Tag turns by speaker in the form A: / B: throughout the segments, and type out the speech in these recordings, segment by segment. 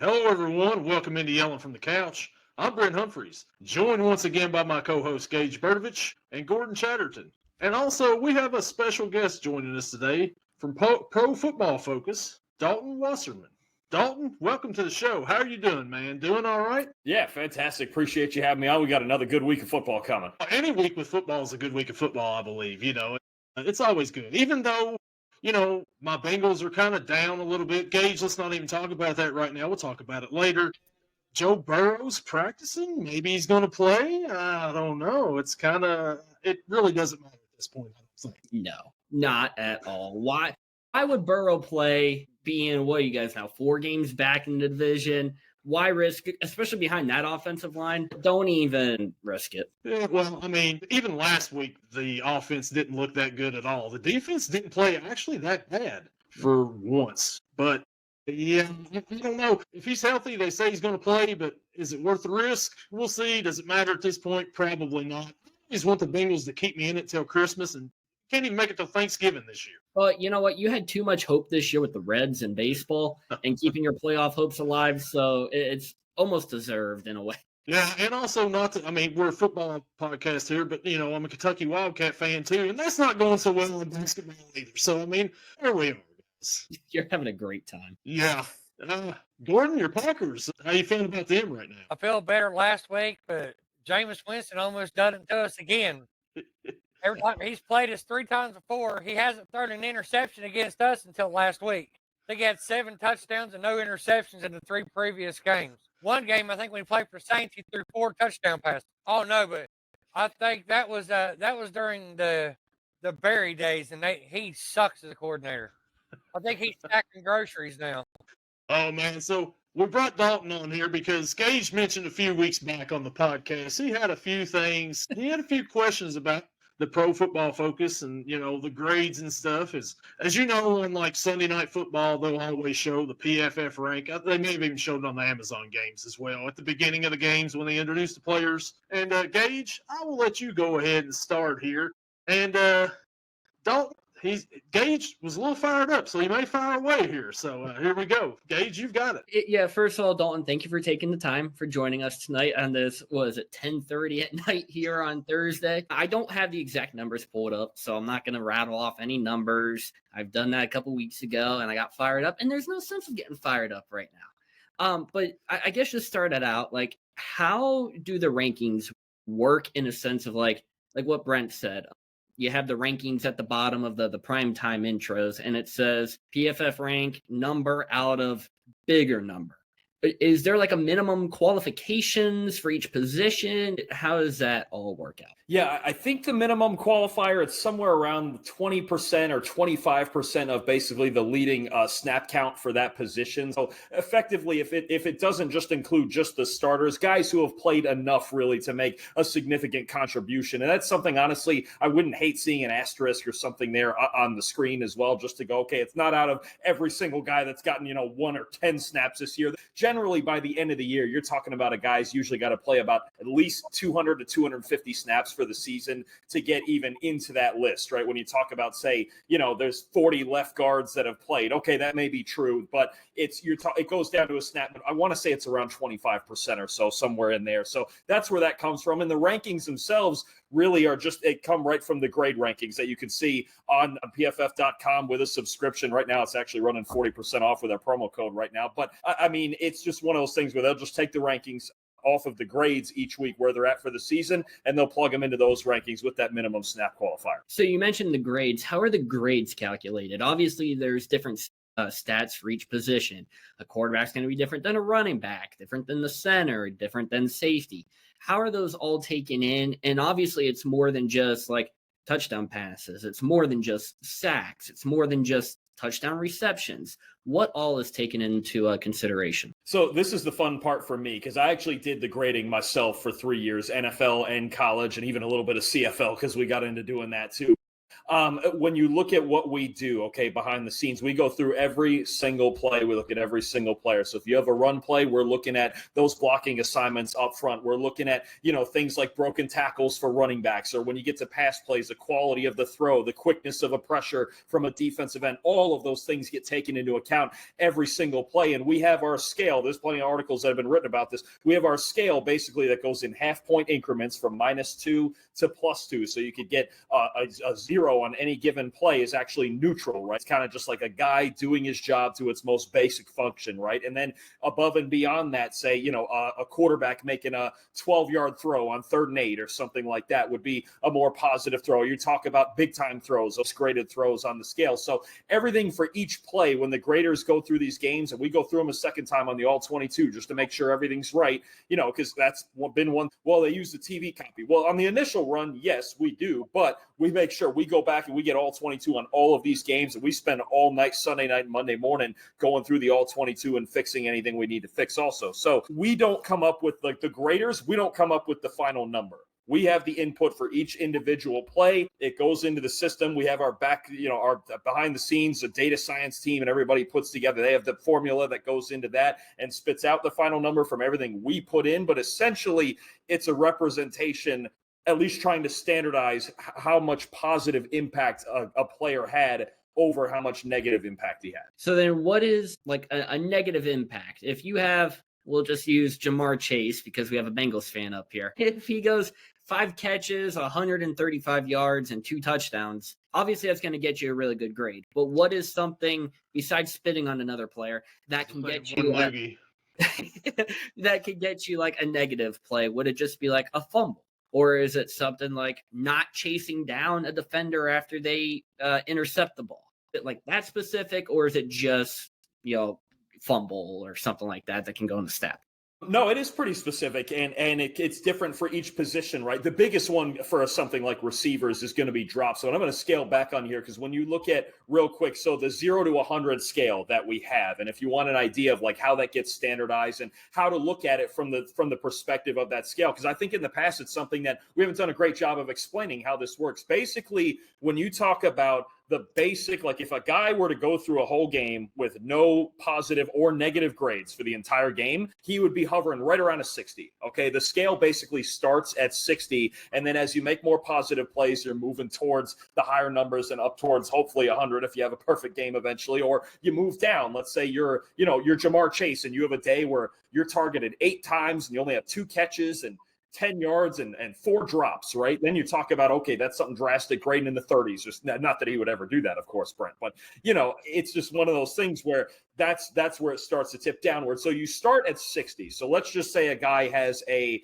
A: Hello, everyone. Welcome into Yelling from the Couch. I'm Brent Humphreys, joined once again by my co-hosts Gage and Gordon Chatterton. And also, we have a special guest joining us today from Pro Football Focus, Dalton Wasserman. Dalton, welcome to the show. How are you doing, man? Doing all right?
B: Yeah, fantastic. Appreciate you having me on. We got another good week of football coming.
A: Any week with football is a good week of football, I believe. It's always good. Even though, my Bengals are kind of down a little bit. Gage, let's not even talk about that right now. We'll talk about it later. Joe Burrow's practicing. Maybe he's going to play. I don't know. It really doesn't matter at this point, I don't think.
C: No, not at all. Why would Burrow play being, what are you guys now, 4 games back in the division? Why risk it, especially behind that offensive line? Don't even risk it.
A: Yeah, well, I mean, even last week, the offense didn't look that good at all. The defense didn't play actually that bad for once. But, yeah, I don't know. If he's healthy, they say he's going to play, but is it worth the risk? We'll see. Does it matter at this point? Probably not. I just want the Bengals to keep me in it till Christmas, and can't even make it till Thanksgiving this year.
C: But you know what? You had too much hope this year with the Reds and baseball and keeping your playoff hopes alive, so it's almost deserved in a way.
A: Yeah, and also we're a football podcast here, but, I'm a Kentucky Wildcat fan too, and that's not going so well in basketball either. So, there we are, guys.
C: You're having a great time.
A: Yeah. Gordon, your Packers, how you feeling about them right now?
D: I felt better last week, but Jameis Winston almost done it to us again. Every time he's played us 3 times before, he hasn't thrown an interception against us until last week. I think he had 7 touchdowns and no interceptions in the 3 previous games. One game, I think when he played for Saints, he threw 4 touchdown passes. Oh no, but I think that was during the Barry days, and he sucks as a coordinator. I think he's stacking groceries now.
A: Oh man, so we brought Dalton on here because Gage mentioned a few weeks back on the podcast. He had a few things. He had a few questions about the Pro Football Focus and, the grades and stuff. As you know, in like Sunday Night Football, they'll always show the PFF rank. They may have even showed it on the Amazon games as well at the beginning of the games when they introduce the players. And Gage, I will let you go ahead and start here. And Dalton, Gage was a little fired up, so he may fire away here. So here we go. Gage, you've got it.
C: Yeah, first of all, Dalton, thank you for taking the time for joining us tonight on this, 10:30 at night here on Thursday. I don't have the exact numbers pulled up, so I'm not going to rattle off any numbers. I've done that a couple weeks ago, and I got fired up, and there's no sense of getting fired up right now. But I guess just start it out, like, how do the rankings work in a sense of like what Brent said? You have the rankings at the bottom of the primetime intros, and it says PFF rank number out of bigger number. Is there like a minimum qualifications for each position? How does that all work out?
B: Yeah, I think the minimum qualifier, it's somewhere around 20% or 25% of basically the leading snap count for that position. So effectively, if it doesn't just include just the starters, guys who have played enough really to make a significant contribution. And that's something, honestly, I wouldn't hate seeing an asterisk or something there on the screen as well, just to go, okay, it's not out of every single guy that's gotten, 1 or 10 snaps this year. Generally, by the end of the year, you're talking about a guy's usually got to play about at least 200 to 250 snaps for the season to get even into that list, right? When you talk about, say, there's 40 left guards that have played. Okay, that may be true, but it goes down to a snap. I want to say it's around 25% or so, somewhere in there. So that's where that comes from. And the rankings themselves really are they come right from the grade rankings that you can see on PFF.com with a subscription. Right now, it's actually running 40% off with our promo code right now. But it's just one of those things where they'll just take the rankings off of the grades each week where they're at for the season, and they'll plug them into those rankings with that minimum snap qualifier.
C: So you mentioned the grades. How are the grades calculated? Obviously, there's different stats for each position. A quarterback's going to be different than a running back, different than the center, different than safety. How are those all taken in? And obviously, it's more than just like touchdown passes. It's more than just sacks. It's more than just touchdown receptions. What all is taken into consideration?
B: So this is the fun part for me because I actually did the grading myself for 3 years, NFL and college, and even a little bit of CFL because we got into doing that too. When you look at what we do, okay, behind the scenes, we go through every single play. We look at every single player. So if you have a run play, we're looking at those blocking assignments up front. We're looking at, things like broken tackles for running backs, or when you get to pass plays, the quality of the throw, the quickness of a pressure from a defensive end. All of those things get taken into account every single play. And we have our scale. There's plenty of articles that have been written about this. We have our scale basically that goes in half-point increments from -2 to +2. So you could get a 0 on any given play is actually neutral, right? It's kind of just like a guy doing his job to its most basic function, right? And then above and beyond that, say, a quarterback making a 12-yard throw on 3rd and 8 or something like that would be a more positive throw. You talk about big-time throws, those graded throws on the scale. So everything for each play, when the graders go through these games, and we go through them a second time on the All-22 just to make sure everything's right, because that's been one. Well, they use the TV copy. Well, on the initial run, yes, we do, but we make sure we go back and we get all 22 on all of these games, and we spend all night, Sunday night, and Monday morning going through the all 22 and fixing anything we need to fix also. So we don't come up with the graders. We don't come up with the final number. We have the input for each individual play. It goes into the system. We have our our behind the scenes, the data science team, and everybody puts together. They have the formula that goes into that and spits out the final number from everything we put in. But essentially, it's a representation, at least trying to standardize how much positive impact a player had over how much negative impact he had.
C: So then what is like a negative impact? If you have, we'll just use Jamar Chase because we have a Bengals fan up here. If he goes 5 catches, 135 yards, and 2 touchdowns, obviously that's going to get you a really good grade. But what is something besides spitting on another player that can get you that could get you like a negative play? Would it just be like a fumble? Or is it something like not chasing down a defender after they intercept the ball? Is it like that specific, or is it just, fumble or something like that can go in the stat?
B: No, it is pretty specific, and it's different for each position, right? The biggest one for something like receivers is going to be drops. So I'm going to scale back on here because when you look at real quick, so the 0 to 100 scale that we have, and if you want an idea of like how that gets standardized and how to look at it from the perspective of that scale, because I think in the past it's something that we haven't done a great job of explaining how this works. Basically, when you talk about the basic, like if a guy were to go through a whole game with no positive or negative grades for the entire game, he would be hovering right around a 60. Okay. The scale basically starts at 60. And then as you make more positive plays, you're moving towards the higher numbers and up towards hopefully 100 if you have a perfect game eventually, or you move down. Let's say you're Jamar Chase and you have a day where you're targeted 8 times and you only have 2 catches and 10 yards and 4 drops, right? Then you talk about, okay, that's something drastic, grading in the 30s. Just not that he would ever do that, of course, Brent, but it's just one of those things where that's where it starts to tip downward. So you start at 60. So let's just say a guy has if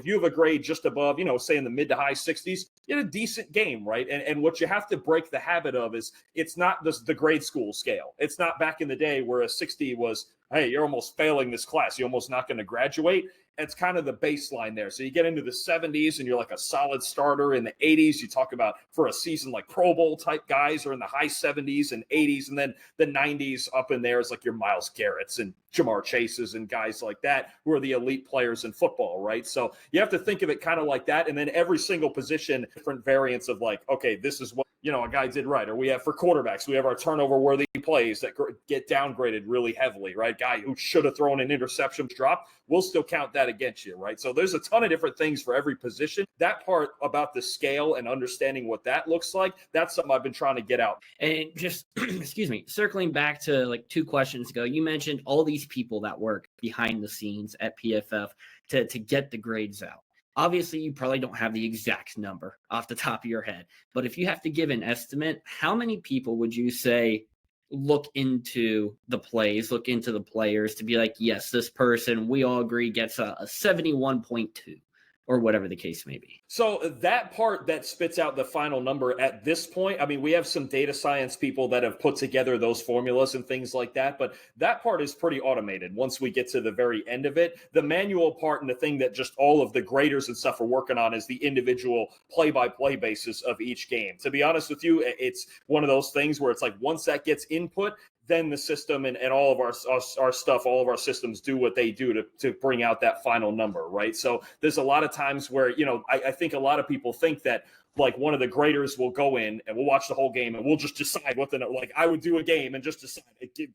B: you have a grade just above, say in the mid to high 60s, you had a decent game, right? And what you have to break the habit of is it's not the grade school scale. It's not back in the day where a 60 was, hey, you're almost failing this class. You're almost not going to graduate. It's kind of the baseline there. So you get into the 70s and you're like a solid starter. In the 80s, you talk about for a season like Pro Bowl type guys are in the high 70s and 80s. And then the 90s up in there is like your Myles Garrett's and Jamar Chases and guys like that who are the elite players in football, right? So you have to think of it kind of like that. And then every single position, different variants of like, okay, this is what a guy did right. Or we have for quarterbacks, we have our turnover worthy plays that get downgraded really heavily, right? Guy who should have thrown an interception drop, we'll still count that against you, right? So there's a ton of different things for every position. That part about the scale and understanding what that looks like, that's something I've been trying to get out.
C: And just, excuse me, circling back to like 2 questions ago, you mentioned all these people that work behind the scenes at PFF to get the grades out. Obviously, you probably don't have the exact number off the top of your head, but if you have to give an estimate, how many people would you say look into the plays, look into the players to be like, yes, this person, we all agree, gets a 71.2 or whatever the case may be?
B: So that part that spits out the final number at this point, I mean, we have some data science people that have put together those formulas and things like that, but that part is pretty automated once we get to the very end of it. The manual part and the thing that just all of the graders and stuff are working on is the individual play-by-play basis of each game. To be honest with you, it's one of those things where it's like once that gets input, then the system and all of our stuff, all of our systems do what they do to bring out that final number, right? So there's a lot of times where, I think a lot of people think that, like one of the graders will go in and we'll watch the whole game and we'll just decide like I would do a game and just decide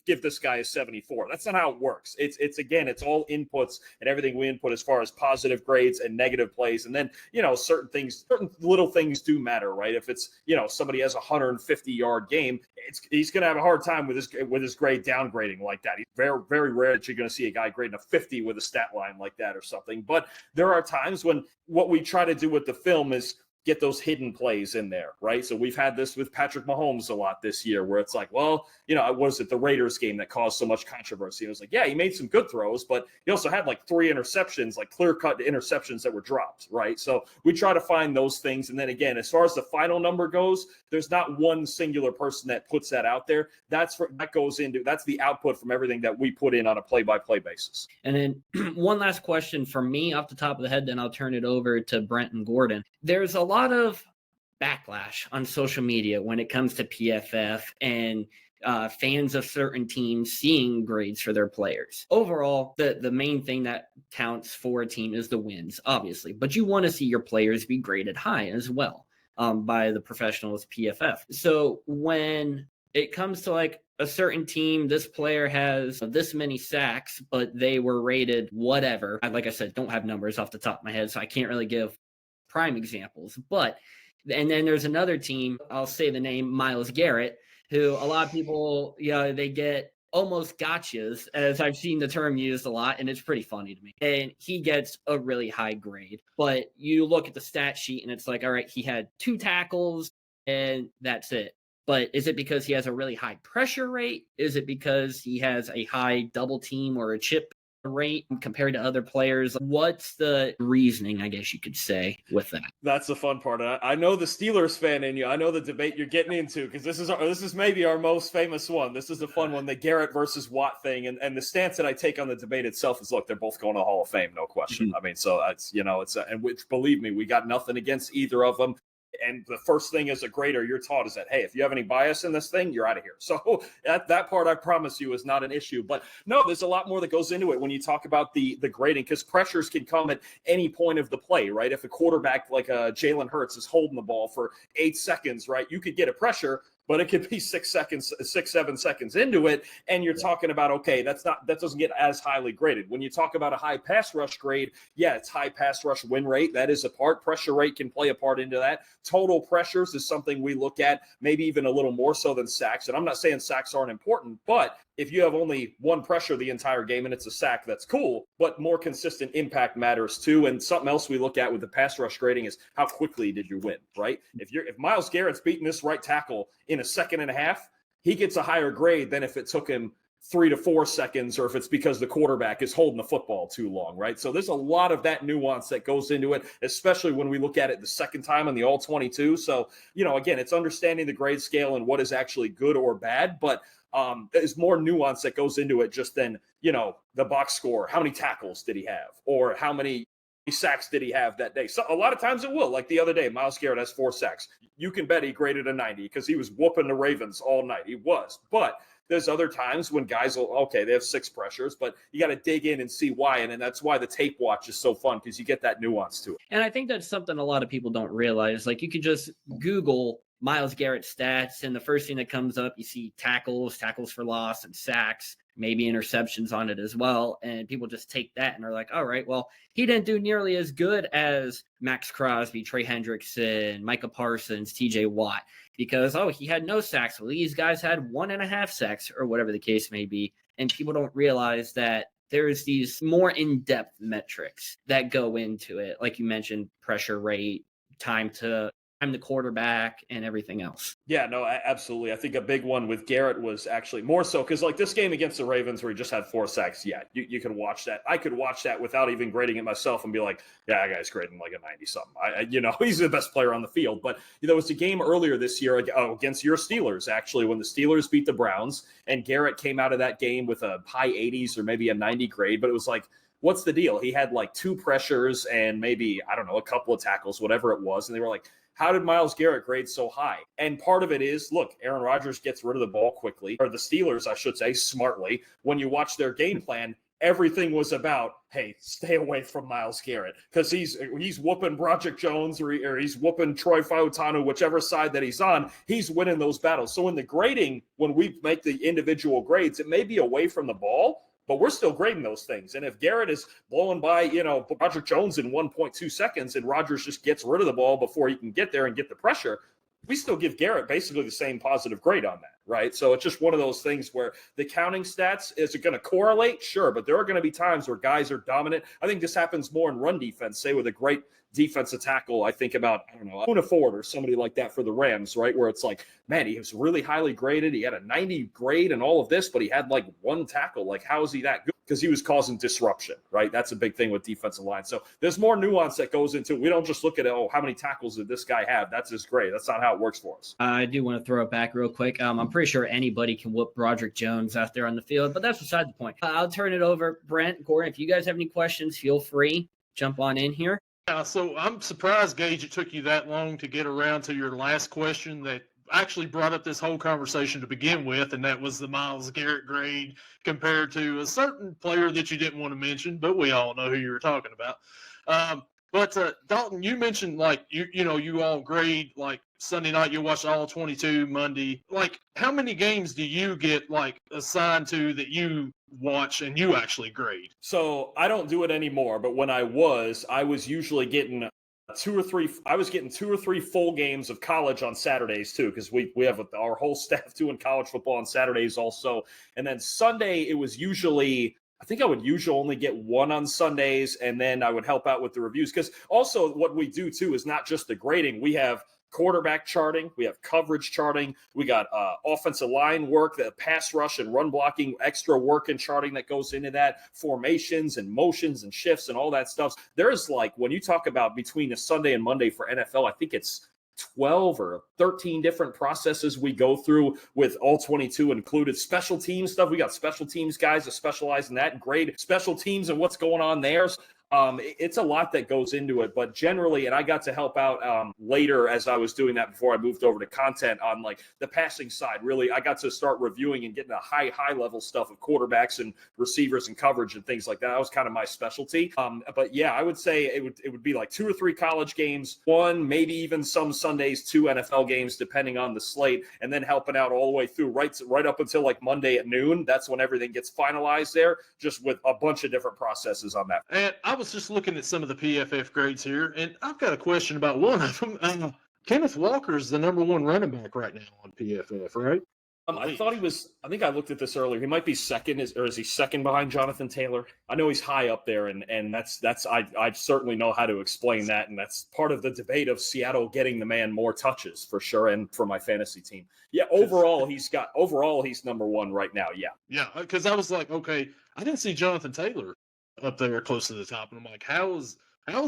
B: give this guy a 74. That's not how it works. It's again, it's all inputs and everything we input as far as positive grades and negative plays. And then, certain little things do matter, right? If it's, somebody has a 150-yard game, he's going to have a hard time with his grade downgrading like that. He's very, very rare that you're going to see a guy grading a 50 with a stat line like that or something. But there are times when what we try to do with the film is get those hidden plays in there, right? So we've had this with Patrick Mahomes a lot this year where it's like, well, was it the Raiders game that caused so much controversy? It was like, yeah, he made some good throws, but he also had like 3 interceptions, like clear-cut interceptions that were dropped, right? So we try to find those things. And then again, as far as the final number goes, there's not one singular person that puts that out there. That's the output from everything that we put in on a play-by-play basis.
C: And then one last question from me off the top of the head, then I'll turn it over to Brent and Gordon. There's a lot of backlash on social media when it comes to PFF and fans of certain teams seeing grades for their players. Overall, the main thing that counts for a team is the wins, obviously, but you want to see your players be graded high as well by the professionals PFF. So when it comes to like a certain team, this player has this many sacks, but they were rated whatever. Like I said, don't have numbers off the top of my head, so I can't really give prime examples. And then there's another team, I'll say the name, Myles Garrett, who a lot of people, they get almost gotchas, as I've seen the term used a lot, and it's pretty funny to me. And he gets a really high grade. But you look at the stat sheet and it's like, all right, he had 2 tackles and that's it. But is it because he has a really high pressure rate? Is it because he has a high double team or a chip rate compared to other players? What's the reasoning, I guess you could say, with that?
B: That's the fun part. I know the Steelers fan in you. I know the debate you're getting into, because this is maybe our most famous one. This is the fun one, the Garrett versus Watt thing. And the stance that I take on the debate itself is, look, they're both going to the Hall of Fame, no question. Mm-hmm. I mean, so and which, believe me, we got nothing against either of them. And the first thing as a grader you're taught is that, hey, if you have any bias in this thing, you're out of here. So that part, I promise you, is not an issue. But no, there's a lot more that goes into it when you talk about the grading, because pressures can come at any point of the play, right? If a quarterback like Jalen Hurts is holding the ball for 8 seconds, right, you could get a pressure, but it could be 7 seconds into it, and you're talking about, okay, that doesn't get as highly graded. When you talk about a high pass rush grade, yeah, it's high pass rush win rate. That is a part. Pressure rate can play a part into that. Total pressures is something we look at, maybe even a little more so than sacks. And I'm not saying sacks aren't important, but if you have only 1 pressure the entire game and it's a sack, that's cool, but more consistent impact matters too. And something else we look at with the pass rush grading is how quickly did you win, right? If Myles Garrett's beating this right tackle in a second and a half, he gets a higher grade than if it took him 3 to 4 seconds, or if it's because the quarterback is holding the football too long, right? So there's a lot of that nuance that goes into it, especially when we look at it the second time on the All-22. So, again, it's understanding the grade scale and what is actually good or bad, but there's more nuance that goes into it just than, the box score. How many tackles did he have? Or how many sacks did he have that day? So a lot of times it will. Like the other day, Myles Garrett has 4 sacks. You can bet he graded a 90 because he was whooping the Ravens all night. He was. But there's other times when guys they have 6 pressures, but you got to dig in and see why. And that's why the tape watch is so fun, because you get that nuance to it.
C: And I think that's something a lot of people don't realize. Like, you could just Google Myles Garrett stats, and the first thing that comes up, you see tackles for loss, and sacks, maybe interceptions on it as well. And people just take that and are like, all right, well, he didn't do nearly as good as Max Crosby, Trey Hendrickson, Micah Parsons, TJ Watt, because, he had no sacks. Well, these guys had 1.5 sacks, or whatever the case may be. And people don't realize that there's these more in-depth metrics that go into it. Like you mentioned, pressure rate, time to the quarterback, and everything else.
B: Yeah, no, absolutely. I think a big one with Garrett was actually more so because, like, this game against the Ravens where he just had 4 sacks, yeah, you could watch that. I could watch that without even grading it myself and be like, yeah, that guy's grading like a 90-something. He's the best player on the field. But there was a game earlier this year against your Steelers, actually, when the Steelers beat the Browns, and Garrett came out of that game with a high 80s or maybe a 90 grade, but it was like, what's the deal? He had like 2 pressures and maybe, I don't know, a couple of tackles, whatever it was. And they were like, how did Myles Garrett grade so high? And part of it is, look, Aaron Rodgers gets rid of the ball quickly, or the Steelers, I should say, smartly. When you watch their game plan, everything was about, hey, stay away from Myles Garrett because he's whooping Broderick Jones or he's whooping Troy Fautanu, whichever side that he's on, he's winning those battles. So in the grading, when we make the individual grades, it may be away from the ball, but we're still grading those things. And if Garrett is blowing by, Broderick Jones in 1.2 seconds and Rodgers just gets rid of the ball before he can get there and get the pressure, we still give Garrett basically the same positive grade on that, right? So it's just one of those things where the counting stats, is it going to correlate? Sure, but there are going to be times where guys are dominant. I think this happens more in run defense, say with a great defensive tackle. I think about, Una Ford or somebody like that for the Rams, right? Where it's like, man, he was really highly graded. He had a 90 grade and all of this, but he had like one tackle. Like, how is he that good? Because he was causing disruption, right? That's a big thing with defensive line. So there's more nuance that goes into it. We don't just look at, how many tackles did this guy have? That's his grade. That's not how it works for us.
C: I do want to throw it back real quick. I'm pretty sure anybody can whoop Broderick Jones out there on the field, but that's beside the point. I'll turn it over. Brent, Gordon, if you guys have any questions, feel free. Jump on in here.
A: So I'm surprised, Gage, it took you that long to get around to your last question that actually brought up this whole conversation to begin with, and that was the Myles Garrett grade compared to a certain player that you didn't want to mention, but we all know who you were talking about. But Dalton, you mentioned like you all grade like Sunday night. You watch all 22 Monday. Like, how many games do you get like assigned to that you watch and you actually grade?
B: So I don't do it anymore, but when I was usually getting two or three full games of college on Saturdays too, because we have our whole staff doing college football on Saturdays also. And then Sunday, it was usually, I think I would usually only get one on Sundays, and then I would help out with the reviews. Because also what we do too is not just the grading. We have quarterback charting, we have coverage charting, we got offensive line work, the pass rush and run blocking, extra work and charting that goes into that, formations and motions and shifts and all that stuff. There's like, when you talk about between a Sunday and Monday for NFL, I think it's 12 or 13 different processes we go through with all 22 included. Special teams stuff, we got special teams guys that specialize in that and grade special teams and what's going on there. It's a lot that goes into it, but generally, and I got to help out later as I was doing that before I moved over to content on like the passing side. Really, I got to start reviewing and getting a high level stuff of quarterbacks and receivers and coverage and things like that. That was kind of my specialty. But yeah, I would say it would be like 2 or 3 college games, one, maybe even some Sundays, 2 NFL games, depending on the slate, and then helping out all the way through right up until like Monday at noon. That's when everything gets finalized there, just with a bunch of different processes on that.
A: And I was just looking at some of the PFF grades here, and I've got a question about one of them. Kenneth Walker is the number 1 running back right now on PFF, right?
B: I thought he was. I think I looked at this earlier. He might be second, or is he second behind Jonathan Taylor? I know he's high up there, and that's. I certainly know how to explain that, and that's part of the debate of Seattle getting the man more touches for sure, and for my fantasy team. Yeah, overall he's number 1 right now. Yeah,
A: because I was like, okay, I didn't see Jonathan Taylor up there close to the top, and I'm like, how is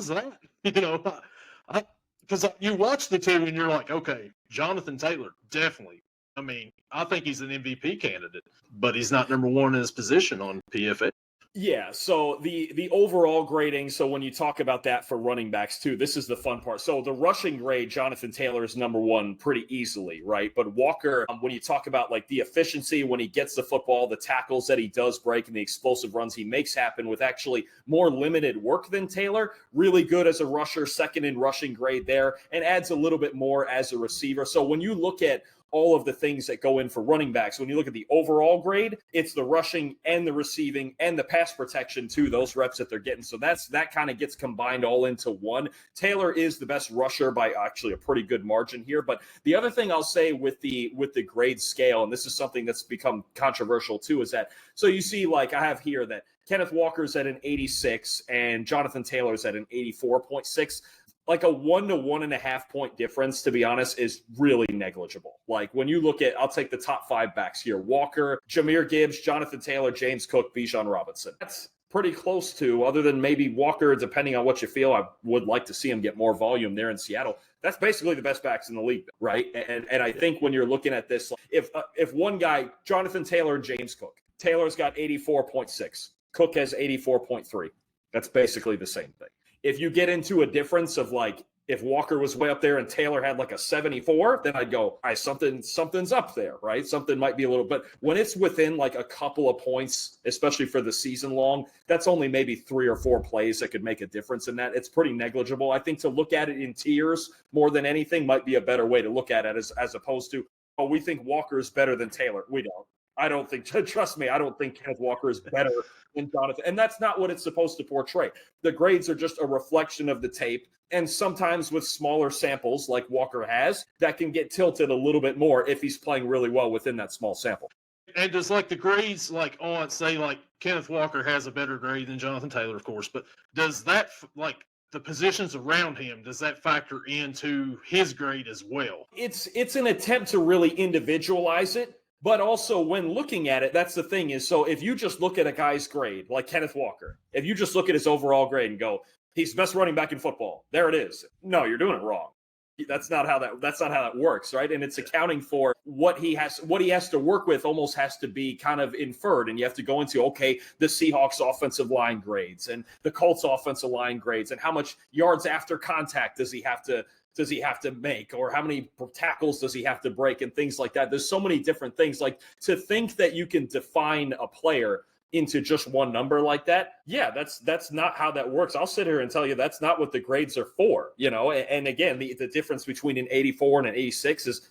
A: that? Because you watch the two and you're like, okay, Jonathan Taylor, definitely. I mean, I think he's an MVP candidate, but he's not number 1 in his position on PFF.
B: Yeah, so the overall grading, so when you talk about that for running backs too, this is the fun part. So the rushing grade, Jonathan Taylor is number 1 pretty easily, right? But Walker, when you talk about like the efficiency when he gets the football, the tackles that he does break and the explosive runs he makes happen with actually more limited work than Taylor, really good as a rusher, second in rushing grade there, and adds a little bit more as a receiver. So when you look at all of the things that go in for running backs, when you look at the overall grade, it's the rushing and the receiving and the pass protection too, those reps that they're getting. So that kind of gets combined all into one. Taylor is the best rusher by actually a pretty good margin here. But the other thing I'll say with the grade scale, and this is something that's become controversial too, is that, so you see, like I have here that Kenneth Walker's at an 86 and Jonathan Taylor's at an 84.6. Like a 1 to 1.5 point difference, to be honest, is really negligible. Like when you look at, I'll take the top 5 backs here: Walker, Jahmyr Gibbs, Jonathan Taylor, James Cook, Bijan Robinson. That's pretty close to, other than maybe Walker, depending on what you feel. I would like to see him get more volume there in Seattle. That's basically the best backs in the league, right? And I think when you're looking at this, if one guy, Jonathan Taylor and James Cook, Taylor's got 84.6, Cook has 84.3. That's basically the same thing. If you get into a difference of like If Walker was way up there and Taylor had like a 74, then I'd go, all right, something's up there, right? Something might be a little, but when it's within like a couple of points, especially for the season long, that's only maybe 3 or 4 plays that could make a difference in that. It's pretty negligible. I think to look at it in tiers more than anything might be a better way to look at it as opposed to, oh, we think Walker is better than Taylor. We don't. I don't think, trust me, I don't think Kenneth Walker is better than Jonathan. And that's not what it's supposed to portray. The grades are just a reflection of the tape. And sometimes with smaller samples like Walker has, that can get tilted a little bit more if he's playing really well within that small sample.
A: And does like the grades like on say like Kenneth Walker has a better grade than Jonathan Taylor, of course, but does that like the positions around him, does that factor into his grade as well?
B: It's an attempt to really individualize it. But also when looking at it, that's the thing is, so if you just look at a guy's grade, like Kenneth Walker, if you just look at his overall grade and go, he's the best running back in football, there it is. No, you're doing it wrong. That's not how that works, right? And it's accounting for what he has to work with almost has to be kind of inferred. And you have to go into, okay, the Seahawks offensive line grades and the Colts offensive line grades and how much yards after contact does he have to make, or how many tackles does he have to break and things like that. There's so many different things. Like to think that you can define a player into just one number like that. Yeah, that's not how that works. I'll sit here and tell you that's not what the grades are for, you know? And again, the difference between an 84 and an 86 is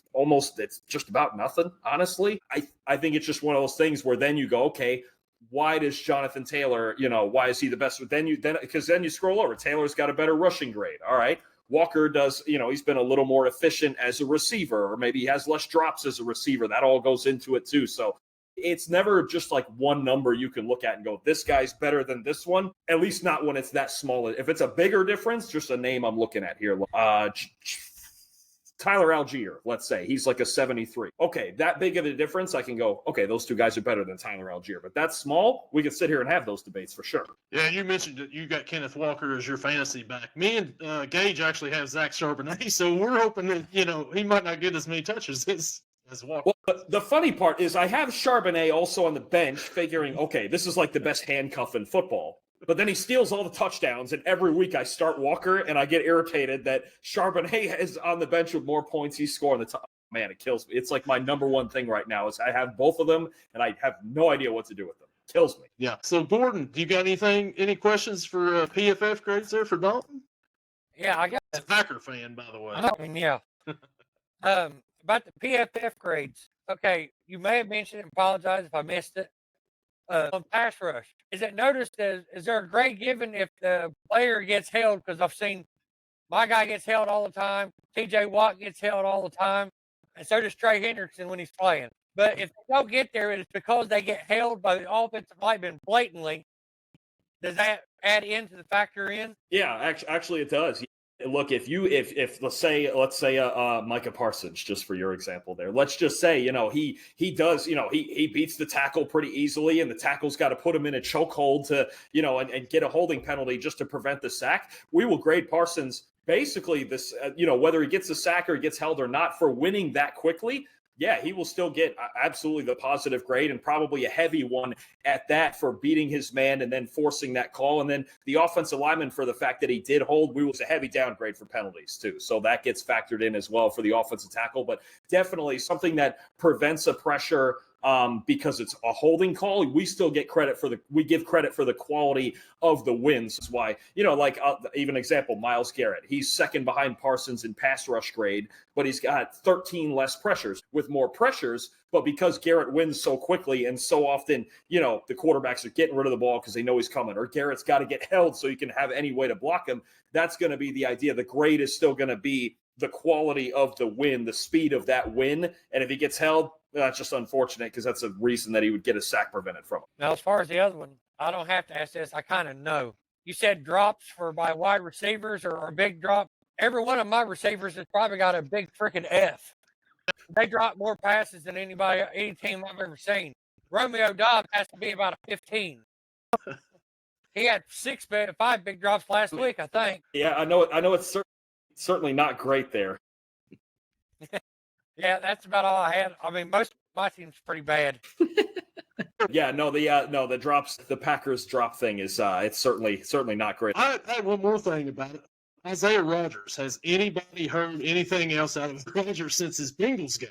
B: it's just about nothing, honestly. I think it's just one of those things where then you go, okay, why does Jonathan Taylor, why is he the best? Because then you scroll over. Taylor's got a better rushing grade. All right. Walker does, he's been a little more efficient as a receiver, or maybe he has less drops as a receiver. That all goes into it too. So it's never just like one number you can look at and go, this guy's better than this one, at least not when it's that small. If it's a bigger difference, just a name I'm looking at here. Tyler Algier, let's say he's like a 73. Okay, that big of a difference, I can go, okay, those two guys are better than Tyler Algier. But that's small. We could sit here and have those debates for sure.
A: Yeah, you mentioned that you got Kenneth Walker as your fantasy back. Me and Gage actually have Zach Charbonnet, so we're hoping that he might not get as many touches as Walker.
B: Well, but the funny part is I have Charbonnet also on the bench, figuring, okay, this is like the best handcuff in football. But then he steals all the touchdowns, and every week I start Walker, and I get irritated that Charbonnet is on the bench with more points he's scoring. Man, it kills me. It's like my number one thing right now is I have both of them, and I have no idea what to do with them. It kills me.
A: Yeah. So, Gordon, do you got any questions for PFF grades there for Dalton?
D: Yeah, I got
A: a Packer fan, by the way.
D: Yeah. About the PFF grades. Okay, you may have mentioned it. Apologize if I missed it. On pass rush, is it noticed? Is there a grade given if the player gets held? Because I've seen my guy gets held all the time. TJ Watt gets held all the time, and so does Trey Hendrickson when he's playing. But if they don't get there, it's because they get held by the offensive lineman blatantly. Does that add into the factor in?
B: Yeah, actually it does. Look, if let's say Micah Parsons, just for your example there, let's just say, he does, he beats the tackle pretty easily, and the tackle's got to put him in a chokehold to, and get a holding penalty just to prevent the sack. We will grade Parsons basically this, whether he gets the sack or he gets held or not for winning that quickly. Yeah, he will still get absolutely the positive grade, and probably a heavy one at that for beating his man and then forcing that call. And then the offensive lineman, for the fact that he did hold, was a heavy downgrade for penalties too. So that gets factored in as well for the offensive tackle. But definitely something that prevents a pressure because it's a holding call. We still get credit we give credit for the quality of the wins. That's why, even example, Myles Garrett, he's second behind Parsons in pass rush grade, but he's got 13 less pressures with more pressures. But because Garrett wins so quickly and so often, the quarterbacks are getting rid of the ball because they know he's coming, or Garrett's got to get held so you can have any way to block him. That's going to be the idea. The grade is still going to be the quality of the win, the speed of that win. And if he gets held, that's just unfortunate because that's a reason that he would get a sack prevented from him.
D: Now, as far as the other one, I don't have to ask this. I kind of know. You said drops by wide receivers or a big drop. Every one of my receivers has probably got a big freaking F. They drop more passes than any team I've ever seen. Romeo Dobbs has to be about a 15. He had 5 big drops last week, I think.
B: Yeah, I know it's certainly not great there.
D: Yeah, that's about all I had. I mean, most of my team's pretty bad.
B: Yeah, the drops, the Packers drop thing is it's certainly not great.
A: I had one more thing about it. Isaiah Rodgers. Has anybody heard anything else out of Rodgers since his Bengals game?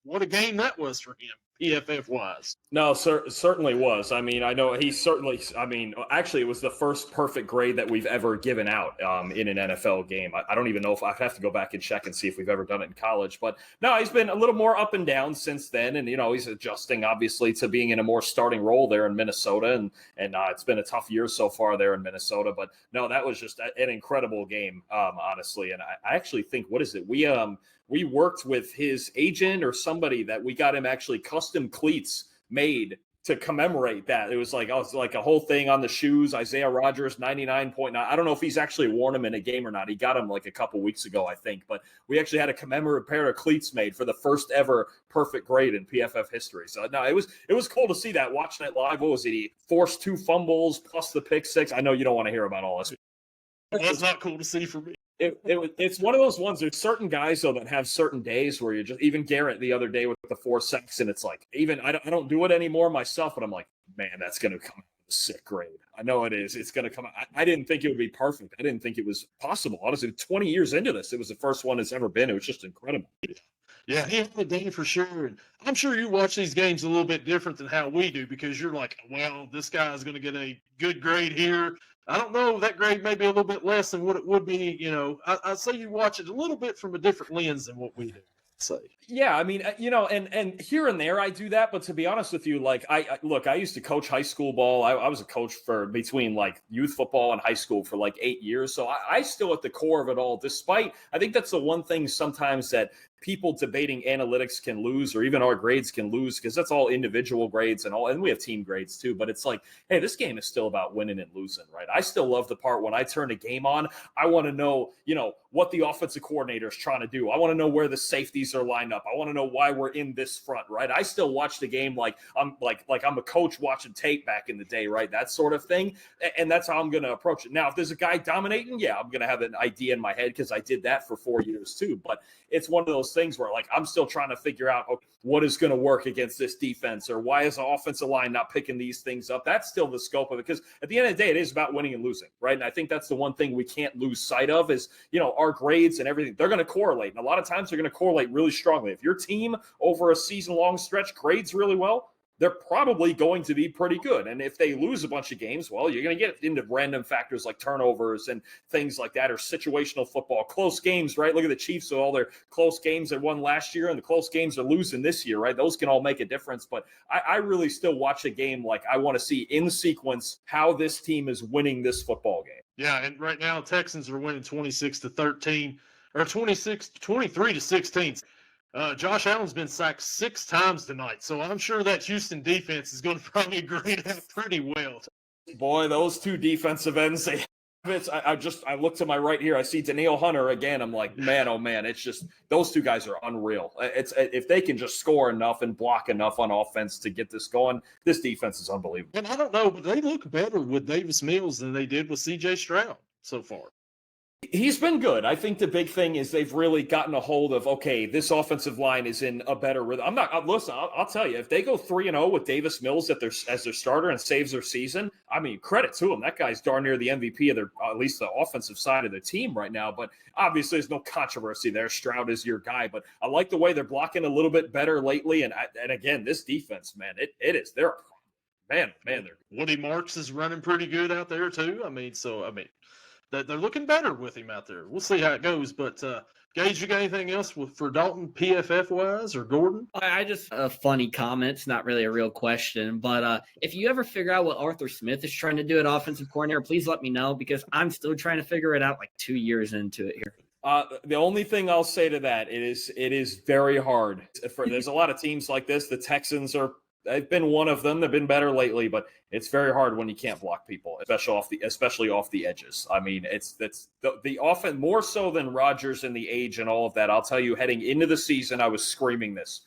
A: What a game that was for him, PFF wise.
B: No, certainly was. I mean, I know he certainly. I mean, actually, it was the first perfect grade that we've ever given out in an NFL game. I don't even know if I have to go back and check and see if we've ever done it in college. But no, he's been a little more up and down since then, and he's adjusting obviously to being in a more starting role there in Minnesota, and it's been a tough year so far there in Minnesota. But no, that was just an incredible game, honestly. And I actually think, what is it? We worked with his agent or somebody that we got him actually custom cleats made to commemorate that. It was like a whole thing on the shoes. Isaiah Rodgers 99.9. I don't know if he's actually worn them in a game or not. He got them like a couple weeks ago, I think. But we actually had a commemorative pair of cleats made for the first ever perfect grade in PFF history. So no, it was cool to see that, watching it live. What was it? He forced 2 fumbles plus the pick 6. I know you don't want to hear about all this.
A: That's not cool to see for me.
B: It's one of those ones. There's certain guys though that have certain days where you just, even Garrett the other day with the 4 sacks, and it's like, even I don't do it anymore myself, but I'm like, man, that's going to come out with a sick grade. I know it is. It's going to come out. I didn't think it would be perfect. I didn't think it was possible. Honestly, 20 years into this, it was the first one it's ever been. It was just incredible.
A: Yeah, he had a day for sure. And I'm sure you watch these games a little bit different than how we do, because you're like, well, this guy is going to get a good grade here. I don't know, that grade may be a little bit less than what it would be. I'd say you watch it a little bit from a different lens than what we do. Say.
B: Yeah, I mean, and here and there I do that, but to be honest with you, like I used to coach high school ball. I was a coach for between like youth football and high school for like 8 years. So I still at the core of it all, despite, I think that's the one thing sometimes that people debating analytics can lose, or even our grades can lose, because that's all individual grades and we have team grades too. But it's like, hey, this game is still about winning and losing, right? I still love the part when I turn a game on. I want to know, what the offensive coordinator is trying to do. I want to know where the safeties are lined up. I want to know why we're in this front, right? I still watch the game like I'm a coach watching tape back in the day, right? That sort of thing. And that's how I'm going to approach it. Now, if there's a guy dominating, yeah, I'm going to have an idea in my head, because I did that for 4 years too. But it's one of those things where like I'm still trying to figure out, okay, what is going to work against this defense, or why is the offensive line not picking these things up? That's still the scope of it, because at the end of the day, it is about winning and losing, right? And I think that's the one thing we can't lose sight of is, our grades and everything, they're going to correlate. And a lot of times they're going to correlate really strongly. If your team over a season-long stretch grades really well, they're probably going to be pretty good. And if they lose a bunch of games, well, you're going to get into random factors like turnovers and things like that, or situational football, close games, right? Look at the Chiefs with all their close games they won last year and the close games they're losing this year, right? Those can all make a difference. But I really still watch a game like I want to see in sequence how this team is winning this football game.
A: Yeah, and right now Texans are winning 26-13 or 23-16. Josh Allen's been sacked 6 times tonight, so I'm sure that Houston defense is going to probably grade out pretty well.
B: Boy, those 2 defensive ends, I look to my right here. I see Danielle Hunter again. I'm like, man, oh man, it's just those 2 guys are unreal. It's if they can just score enough and block enough on offense to get this going, this defense is unbelievable.
A: And I don't know, but they look better with Davis Mills than they did with C.J. Stroud so far.
B: He's been good. I think the big thing is they've really gotten a hold of, okay, this offensive line is in a better rhythm. I'll tell you, if they go 3-0 with Davis Mills as their starter and saves their season, I mean, credit to him. That guy's darn near the MVP of at least the offensive side of the team right now. But obviously there's no controversy there. Stroud is your guy. But I like the way they're blocking a little bit better lately. And again, this defense, man, it is. They're man.
A: Woody Marks is running pretty good out there too. They're looking better with him out there. We'll see how it goes. But, Gage, you got anything else for Dalton, PFF-wise, or Gordon?
C: I just a funny comment. It's not really a real question. But if you ever figure out what Arthur Smith is trying to do at offensive coordinator, please let me know, because I'm still trying to figure it out like 2 years into it here.
B: The only thing I'll say to that, it is very hard. There's a lot of teams like this. The Texans they've been one of them. They've been better lately, but it's very hard when you can't block people, especially off the edges. I mean, it's the offense more so than Rodgers and the age and all of that. I'll tell you, heading into the season, I was screaming this: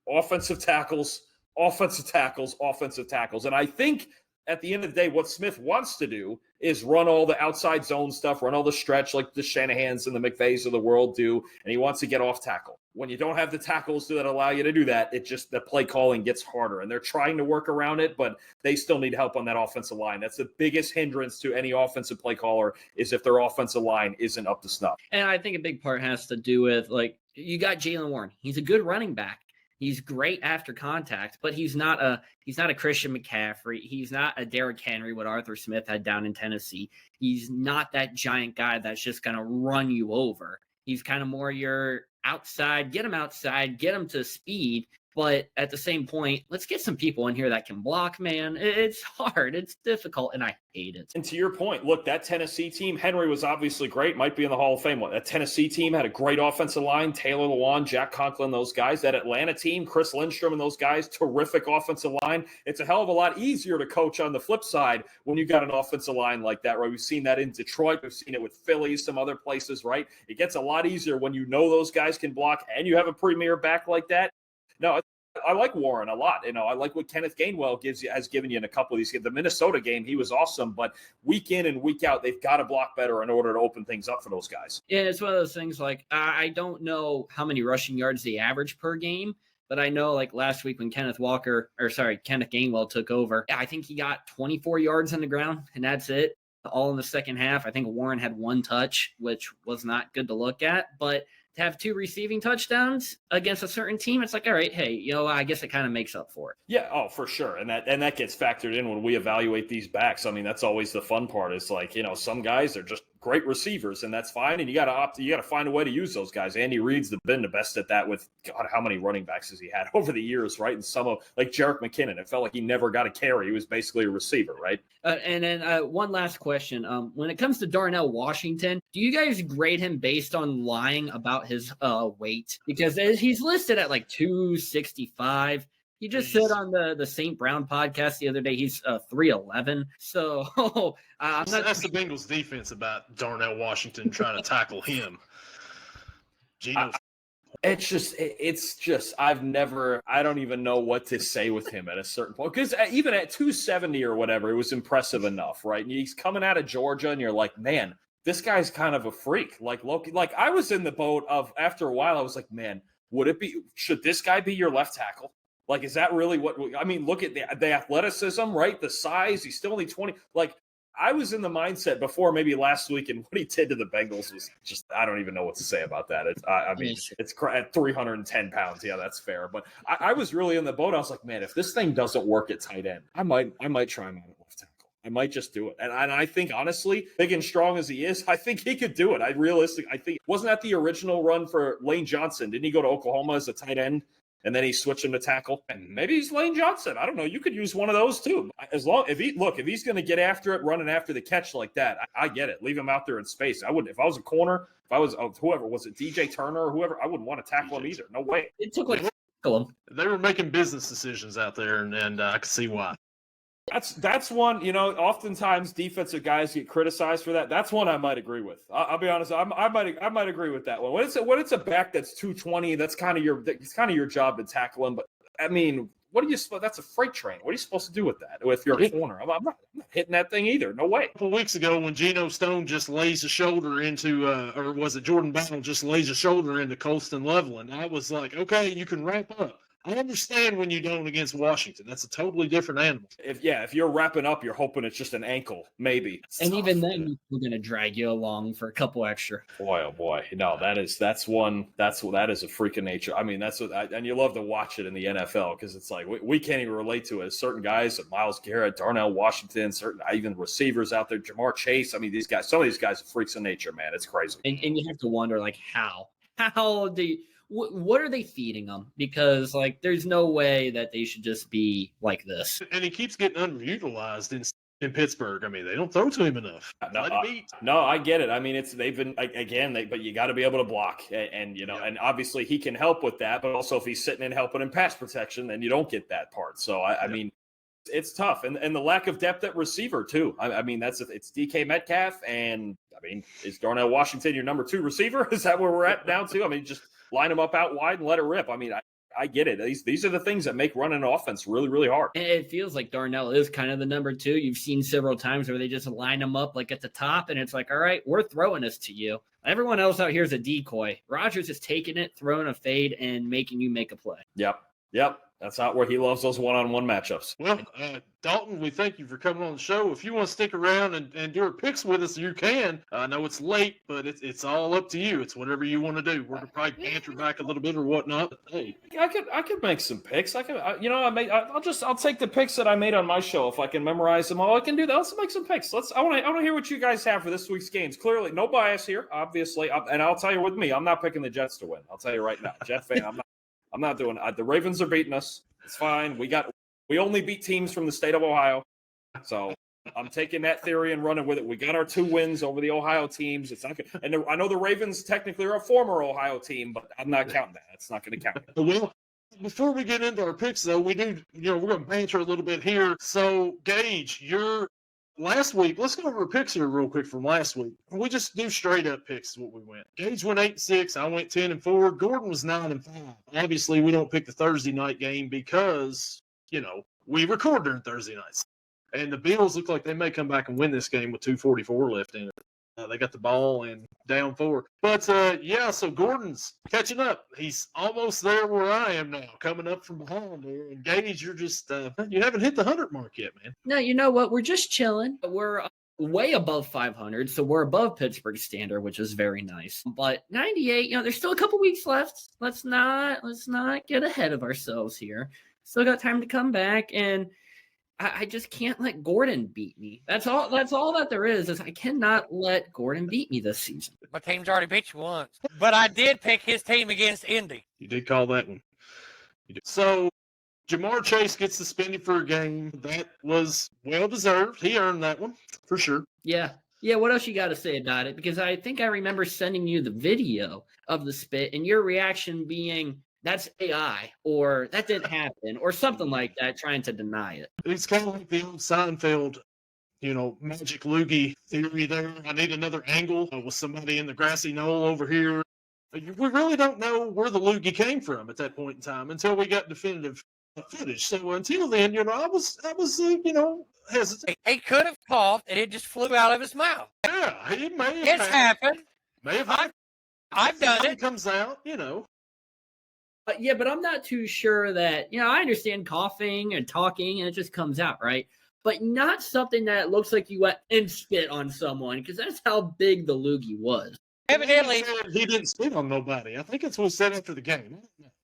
B: offensive tackles, offensive tackles, offensive tackles. And I think at the end of the day, what Smith wants to do is run all the outside zone stuff, run all the stretch like the Shanahans and the McVays of the world do, and he wants to get off tackle. When you don't have the tackles that allow you to do that, it just, the play calling gets harder, and they're trying to work around it, but they still need help on that offensive line. That's the biggest hindrance to any offensive play caller, is if their offensive line isn't up to snuff.
C: And I think a big part has to do with, like, you got Jaylen Warren. He's a good running back. He's great after contact, but he's not a Christian McCaffrey. He's not a Derrick Henry, what Arthur Smith had down in Tennessee. He's not that giant guy that's just going to run you over. He's kind of more your outside, get him to speed. But at the same point, let's get some people in here that can block, man. It's hard. It's difficult, and I hate it.
B: And to your point, look, that Tennessee team, Henry was obviously great, might be in the Hall of Fame. That Tennessee team had a great offensive line, Taylor Lewan, Jack Conklin, those guys. That Atlanta team, Chris Lindstrom and those guys, terrific offensive line. It's a hell of a lot easier to coach on the flip side when you got an offensive line like that, right? We've seen that in Detroit. We've seen it with Philly, some other places, right? It gets a lot easier when you know those guys can block and you have a premier back like that. No, I like Warren a lot. I like what Kenneth Gainwell has given you in a couple of these. The Minnesota game, he was awesome, but week in and week out, they've got to block better in order to open things up for those guys.
C: Yeah, it's one of those things, like, I don't know how many rushing yards they average per game, but I know, like, last week when Kenneth Gainwell took over, I think he got 24 yards on the ground, and that's it. All in the second half. I think Warren had one touch, which was not good to look at, but to have 2 receiving touchdowns against a certain team, it's like, all right, hey, I guess it kind of makes up for it.
B: Yeah, oh, for sure. And that gets factored in when we evaluate these backs. I mean, that's always the fun part. It's like, some guys are just great receivers, and that's fine. And you got to find a way to use those guys. Andy Reid's been the best at that with, God, how many running backs has he had over the years, right? And some of, like Jerick McKinnon, it felt like he never got a carry. He was basically a receiver, right?
C: And then one last question. When it comes to Darnell Washington, do you guys grade him based on lying about his weight? Because he's listed at like 265. He just said on the St. Brown podcast the other day he's 311. So
A: that's the Bengals defense about Darnell Washington trying to tackle him. Geno.
B: It's just I don't even know what to say with him at a certain point, because even at 270 or whatever, it was impressive enough, right? And he's coming out of Georgia, and you're like, man, this guy's kind of a freak. Like Loki, like I was in the boat of, after a while, I was like, man, should this guy be your left tackle? Like, is that really what I mean? Look at the athleticism, right? The size. He's still only 20. Like, I was in the mindset before maybe last week, and what he did to the Bengals was just, I don't even know what to say about that. It's at 310 pounds. Yeah, that's fair. But I was really in the boat. I was like, man, if this thing doesn't work at tight end, I might try him at left tackle. I might just do it. And I think, honestly, big and strong as he is, I think he could do it. I think, wasn't that the original run for Lane Johnson? Didn't he go to Oklahoma as a tight end? And then he switched him to tackle. And maybe he's Lane Johnson. I don't know. You could use one of those too. If he's going to get after it, running after the catch like that, I get it. Leave him out there in space. I wouldn't. If I was a corner, if I was whoever, was it DJ Turner or whoever, I wouldn't want to tackle him either. No way.
C: It took like tackle him.
A: They were making business decisions out there, and I could see why.
B: That's one, oftentimes defensive guys get criticized for that. That's one I might agree with. I'll be honest. I might agree with that one. When it's a back that's 220, that's kind of your job to tackle him. But I mean, that's a freight train. What are you supposed to do with that? With your corner? I'm not hitting that thing either. No way.
A: A couple weeks ago when Geno Stone just lays a shoulder into, or was it Jordan Battle just lays a shoulder into Colston Loveland, I was like, okay, you can wrap up. I understand when you don't against Washington. That's a totally different animal.
B: If you're wrapping up, you're hoping it's just an ankle, maybe.
C: And even then, we're going to drag you along for a couple extra.
B: Boy, oh boy. No, that is a freak of nature. I mean, and you love to watch it in the NFL because it's like we can't even relate to it. Certain guys, Myles Garrett, Darnell Washington, certain even receivers out there, Jamar Chase. I mean, some of these guys are freaks of nature, man. It's crazy.
C: And you have to wonder, like, how what are they feeding them? Because, like, there's no way that they should just be like this.
A: And he keeps getting underutilized in Pittsburgh. I mean, they don't throw to him enough.
B: No, I get it. I mean, they've been but you got to be able to block, and and obviously he can help with that. But also, if he's sitting and helping in pass protection, then you don't get that part. So I mean, it's tough, and the lack of depth at receiver too. I mean, it's DK Metcalf, and I mean, is Darnell Washington your number 2 receiver? Is that where we're at now too? I mean, just line him up out wide and let it rip. I mean, I get it. These are the things that make running an offense really, really hard.
C: And it feels like Darnell is kind of the number 2. You've seen several times where they just line them up like at the top, and it's like, all right, we're throwing this to you. Everyone else out here is a decoy. Rodgers is taking it, throwing a fade, and making you make a play.
B: Yep. That's not where he loves those one-on-one matchups.
A: Well, Dalton, we thank you for coming on the show. If you want to stick around and do our picks with us, you can. I know it's late, but it's all up to you. It's whatever you want to do. We're gonna probably banter back a little bit or whatnot. But hey,
B: I could make some picks. I'll take the picks that I made on my show if I can memorize them all. I can do that. Let's make some picks. I want to hear what you guys have for this week's games. Clearly, no bias here, obviously. And I'll tell you, with me, I'm not picking the Jets to win. I'll tell you right now, Jet fan. I'm not doing it. The Ravens are beating us. It's fine. We only beat teams from the state of Ohio. So I'm taking that theory and running with it. We got our 2 wins over the Ohio teams. It's not good. And I know the Ravens technically are a former Ohio team, but I'm not counting that. It's not going to count.
A: Well, before we get into our picks, though, we do, we're going to banter a little bit here. So, Gage, last week, let's go over our picks here real quick from last week. We just do straight up picks is what we went. Gage went 8-6. I went 10-4. Gordon was 9-5. Obviously, we don't pick the Thursday night game because, we record during Thursday nights. And the Bills look like they may come back and win this game with 2:44 left in it. They got the ball and down 4. But, so Gordon's catching up. He's almost there where I am now, coming up from behind there. And Gage, you're just, you haven't hit the 100 mark yet, man.
C: No, you know what? We're just chilling. We're way above 500, so we're above Pittsburgh standard, which is very nice. But 98, there's still a couple weeks left. Let's not get ahead of ourselves here. Still got time to come back, and I just can't let Gordon beat me. That's all that there is I cannot let Gordon beat me this season.
D: My team's already beat you once. But I did pick his team against Indy.
A: You did call that one. So, Jamar Chase gets suspended for a game. That was well-deserved. He earned that one, for sure.
C: Yeah, what else you got to say about it? Because I think I remember sending you the video of the spit, and your reaction being, that's AI, or that didn't happen, or something like that, trying to deny it.
A: It's kind of like the old Seinfeld, magic loogie theory there. I need another angle with somebody in the grassy knoll over here. We really don't know where the loogie came from at that point in time until we got definitive footage. So until then, I was hesitant.
D: He could have coughed, and it just flew out of his mouth.
A: Yeah, it may have
D: It's happened.
A: May have happened.
D: I've done it.
A: Comes out,
C: But I'm not too sure that, I understand coughing and talking and it just comes out, right? But not something that looks like you went and spit on someone, because that's how big the loogie was.
D: Evidently,
A: he didn't spit on nobody. I think that's what was said after the game.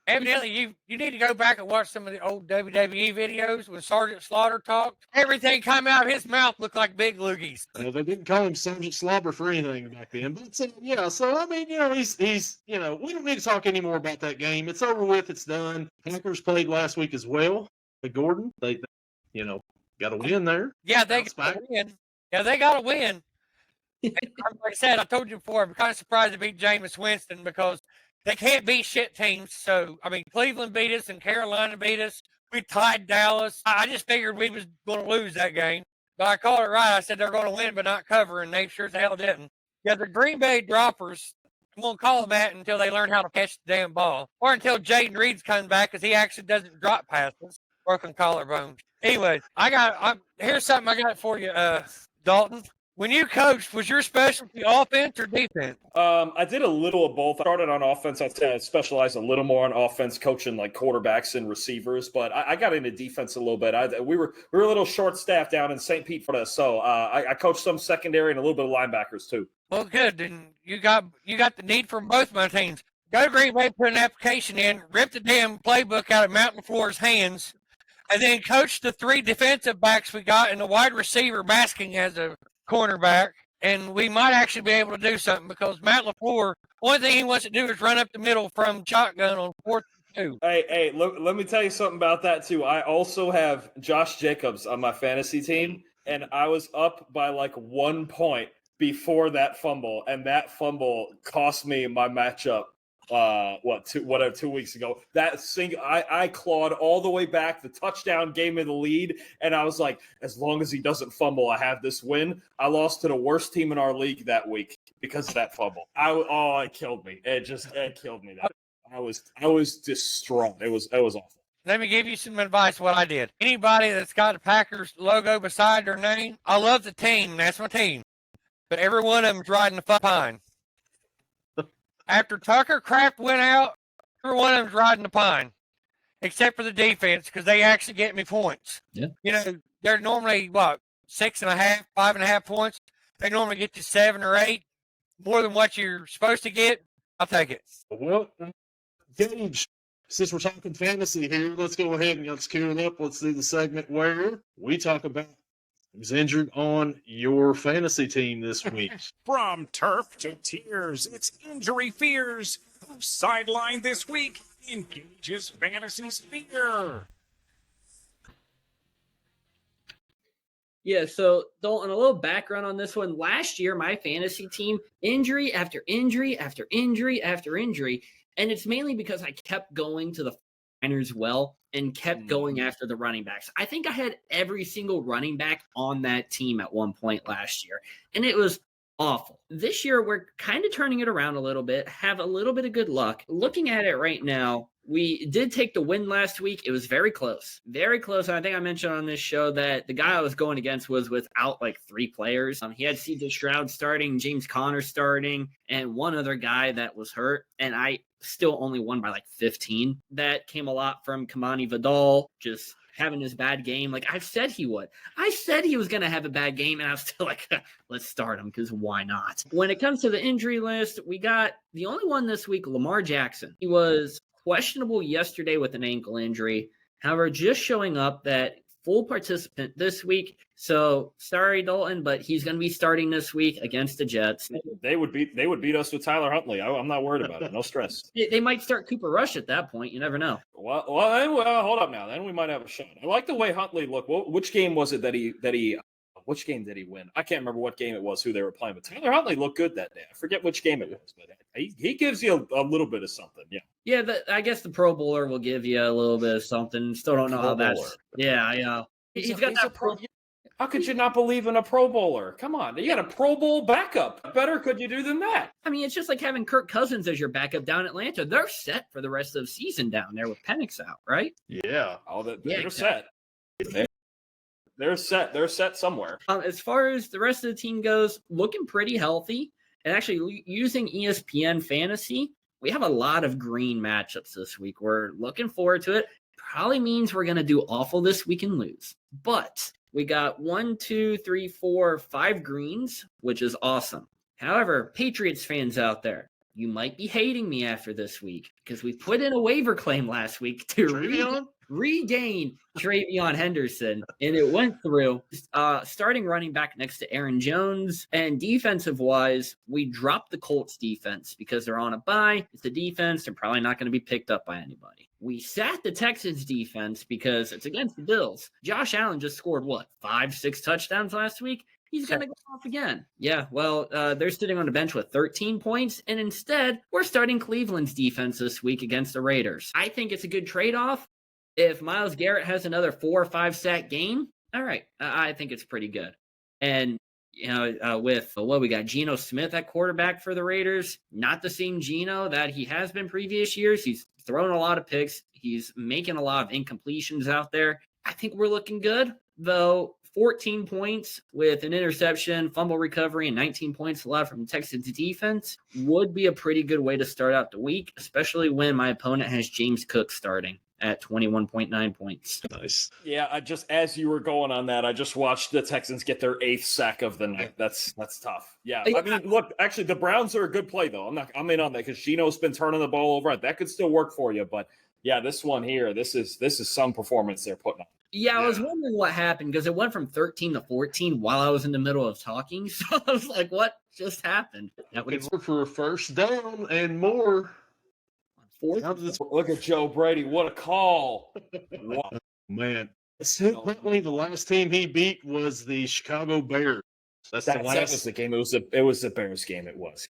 D: Evidently, you need to go back and watch some of the old WWE videos when Sergeant Slaughter talked. Everything come out of his mouth looked like big loogies.
A: They didn't call him Sergeant Slobber for anything back then. But so I mean, he's we don't need to talk anymore about that game. It's over with. It's done. Packers played last week as well. The Gordon, they got a win there.
D: Yeah, they got a win. Yeah, they got a win. And like I said, I told you before, I'm kind of surprised to beat Jameis Winston because they can't beat shit teams. So, I mean, Cleveland beat us and Carolina beat us. We tied Dallas. I just figured we was going to lose that game. But I called it right. I said they're going to win but not cover, and they sure as hell didn't. Yeah, the Green Bay Droppers, I'm going to call them that until they learn how to catch the damn ball. Or until Jaden Reed's coming back because he actually doesn't drop passes. Broken collarbones. Anyway, here's something I got for you, Dalton. When you coached, was your specialty offense or defense?
B: I did a little of both. I started on offense. I specialized a little more on offense, coaching like quarterbacks and receivers. But I got into defense a little bit. We were a little short-staffed down in St. Pete for this, so I coached some secondary and a little bit of linebackers too.
D: Well, good. And you got the need from both my teams. Go to Green Bay, put an application in, rip the damn playbook out of Matt LaFleur's hands, and then coach the 3 defensive backs we got and the wide receiver masking as a cornerback, and we might actually be able to do something because Matt LaFleur, one thing he wants to do is run up the middle from shotgun on 4th and 2.
B: Hey, let me tell you something about that too. I also have Josh Jacobs on my fantasy team, and I was up by like 1 point before that fumble, and that fumble cost me my matchup. 2 weeks ago. That I clawed all the way back. The touchdown gave me the lead, and I was like, as long as he doesn't fumble, I have this win. I lost to the worst team in our league that week because of that fumble. It killed me. It killed me. I was distraught. It was awful.
D: Let me give you some advice what I did. Anybody that's got the Packers logo beside their name, I love the team. That's my team. But every one of them's riding the pine. After Tucker Kraft went out, every one of them's riding the pine. Except for the defense, because they actually get me points.
C: Yeah.
D: You know, they're normally, 6.5, 5.5 points. They normally get you 7 or 8. More than what you're supposed to get. I'll take it.
A: Well, Gage, since we're talking fantasy here, let's go ahead and let's cue it up. Let's do the segment where we talk about who's injured on your fantasy team this week.
E: From turf to tears, it's injury fears. Who's sidelined this week in Gage's fantasy sphere?
C: Yeah, so Dalton, a little background on this one. Last year, my fantasy team, injury after injury after injury after injury. And it's mainly because I kept going to the Niners well and kept going after the running backs. I think I had every single running back on that team at one point last year, and it was awful. This year, we're kind of turning it around a little bit, have a little bit of good luck. Looking at it right now, we did take the win last week. It was very close. Very close. And I think I mentioned on this show that the guy I was going against was without like 3 players. He had C.J. Stroud starting, James Conner starting, and one other guy that was hurt. And I still only won by like 15. That came a lot from Kamani Vidal just having his bad game. Like I said he would. I said he was going to have a bad game, and I was still like, let's start him because why not? When it comes to the injury list, we got the only one this week, Lamar Jackson. He was questionable yesterday with an ankle injury. However, just showing up that full participant this week. So sorry, Dalton, but he's going to be starting this week against the Jets.
B: They would beat us with Tyler Huntley. I'm not worried about it. No stress.
C: They might start Cooper Rush at that point. You never know.
B: Well, hold up now. Then we might have a shot. I like the way Huntley looked. Which game was it that he? Which game did he win? I can't remember what game it was, who they were playing. But Tyler Huntley looked good that day. I forget which game it was, but he gives you a little bit of something. Yeah.
C: Yeah, I guess the Pro Bowler will give you a little bit of something. Still don't know how that's.
B: Bowler.
C: Yeah, I know. He's got that pro.
B: How could you not believe in a Pro Bowler? Come on, you got a Pro Bowl backup. What better could you do than that?
C: I mean, it's just like having Kirk Cousins as your backup down in Atlanta. They're set for the rest of the season down there with Penix out, right?
A: Yeah.
B: They're set. They're set. They're set somewhere.
C: As far as the rest of the team goes, looking pretty healthy. And actually, using ESPN Fantasy, we have a lot of green matchups this week. We're looking forward to it. Probably means we're going to do awful this week and lose. But we got 1, 2, 3, 4, 5 greens, which is awesome. However, Patriots fans out there, you might be hating me after this week because we put in a waiver claim last week to regain Travion Henderson, and it went through. Starting running back next to Aaron Jones, and defensive-wise, we dropped the Colts defense because they're on a bye. It's a defense. They're probably not going to be picked up by anybody. We sat the Texans defense because it's against the Bills. Josh Allen just scored, 5, 6 touchdowns last week? He's going to go off again. Yeah, well, they're sitting on the bench with 13 points, and instead, we're starting Cleveland's defense this week against the Raiders. I think it's a good trade-off. If Myles Garrett has another 4 or 5 sack game, all right, I think it's pretty good. And, with we got Geno Smith at quarterback for the Raiders, not the same Geno that he has been previous years. He's throwing a lot of picks. He's making a lot of incompletions out there. I think we're looking good, though. 14 points with an interception, fumble recovery, and 19 points allowed from Texans defense would be a pretty good way to start out the week, especially when my opponent has James Cook starting at 21.9 points.
A: Nice.
B: Yeah, as you were going on that, I just watched the Texans get their 8th sack of the night. That's tough. Yeah, I mean, look, actually, the Browns are a good play though. I'm in on that because Geno's been turning the ball over. That could still work for you, but yeah, this one here, this is some performance they're putting on.
C: Yeah, I was wondering what happened because it went from 13 to 14 while I was in the middle of talking. So I was like, what just happened?
A: That would work for a first down and more.
B: Look at Joe Brady. What a call. Wow.
A: Man. Apparently the last team he beat was the Chicago Bears.
B: That was the game. It was the Bears game. It was.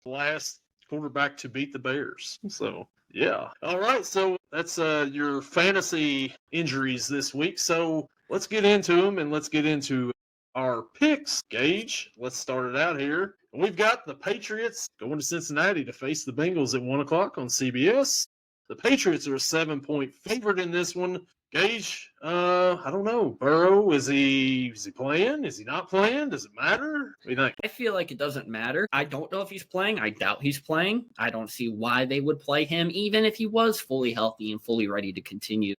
A: Last quarterback to beat the Bears. So, yeah. All right. So that's your fantasy injuries this week. So let's get into them and let's get into our picks. Gage, let's start it out here. We've got the Patriots going to Cincinnati to face the Bengals at 1 o'clock on CBS. The Patriots are a 7-point favorite in this one. Gage, I don't know. Burrow, is he playing? Is he not playing? Does it matter? What do you think?
C: I feel like it doesn't matter. I don't know if he's playing. I doubt he's playing. I don't see why they would play him, even if he was fully healthy and fully ready to continue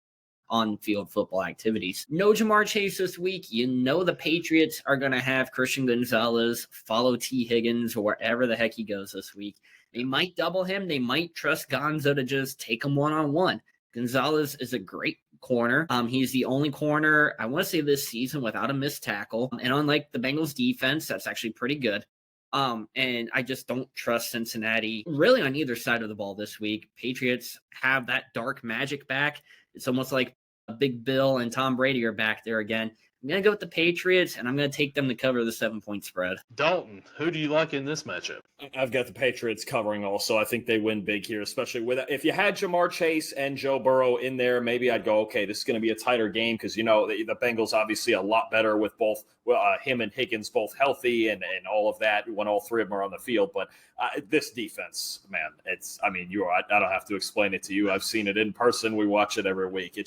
C: on-field football activities. No Jamar Chase this week. You know the Patriots are going to have Christian Gonzalez follow T. Higgins or wherever the heck he goes this week. They might double him. They might trust Gonzo to just take him one-on-one. Gonzalez is a great corner. He's the only corner, I want to say, this season without a missed tackle. And unlike the Bengals defense, that's actually pretty good. And I just don't trust Cincinnati really on either side of the ball this week. Patriots have that dark magic back. It's almost like Big Bill and Tom Brady are back there again. I'm going to go with the Patriots, and I'm going to take them to cover the 7-point spread.
A: Dalton, who do you like in this matchup?
B: I've got the Patriots covering also. I think they win big here, especially with if you had Jamar Chase and Joe Burrow in there, maybe I'd go, okay, this is going to be a tighter game because, you know, the Bengals obviously a lot better with both him and Higgins both healthy and all of that when all three of them are on the field. But this defense, man, I don't have to explain it to you. I've seen it in person. We watch it every week.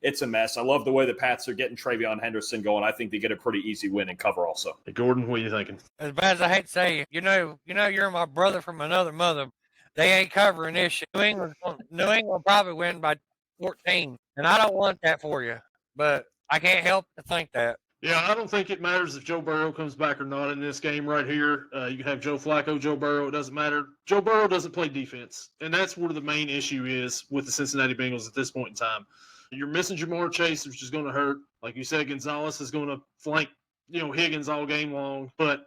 B: It's a mess. I love the way the Pats are getting Travion Henderson going. I think they get a pretty easy win and cover also.
A: Hey, Gordon, what are you thinking?
D: As bad as I hate to say, you know, you're my brother from another mother. They ain't covering this shit. New England will probably win by 14, and I don't want that for you, but I can't help to think that.
A: Yeah, I don't think it matters if Joe Burrow comes back or not in this game right here. You can have Joe Flacco, Joe Burrow. It doesn't matter. Joe Burrow doesn't play defense, and that's where the main issue is with the Cincinnati Bengals at this point in time. You're missing Jamar Chase, which is going to hurt. Like you said, Gonzalez is going to flank, Higgins all game long. But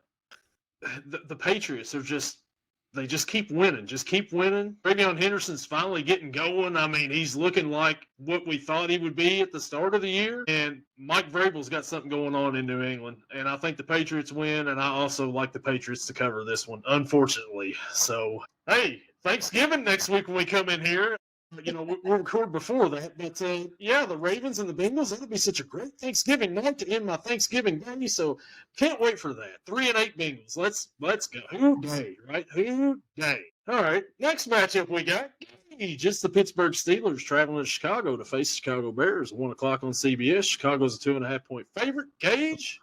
A: the Patriots are they just keep winning. Just keep winning. Travion Henderson's finally getting going. I mean, he's looking like what we thought he would be at the start of the year. And Mike Vrabel's got something going on in New England. And I think the Patriots win, and I also like the Patriots to cover this one, unfortunately. So, hey, Thanksgiving next week when we come in here. We'll record before that, but the Ravens and the Bengals, that'll be such a great Thanksgiving night to end my Thanksgiving day. So can't wait for that. 3-8 Bengals. Let's go. Who day, right? Who day. All right. Next matchup we got. Just the Pittsburgh Steelers traveling to Chicago to face the Chicago Bears. 1 o'clock on CBS. Chicago's a 2.5-point favorite. Gage,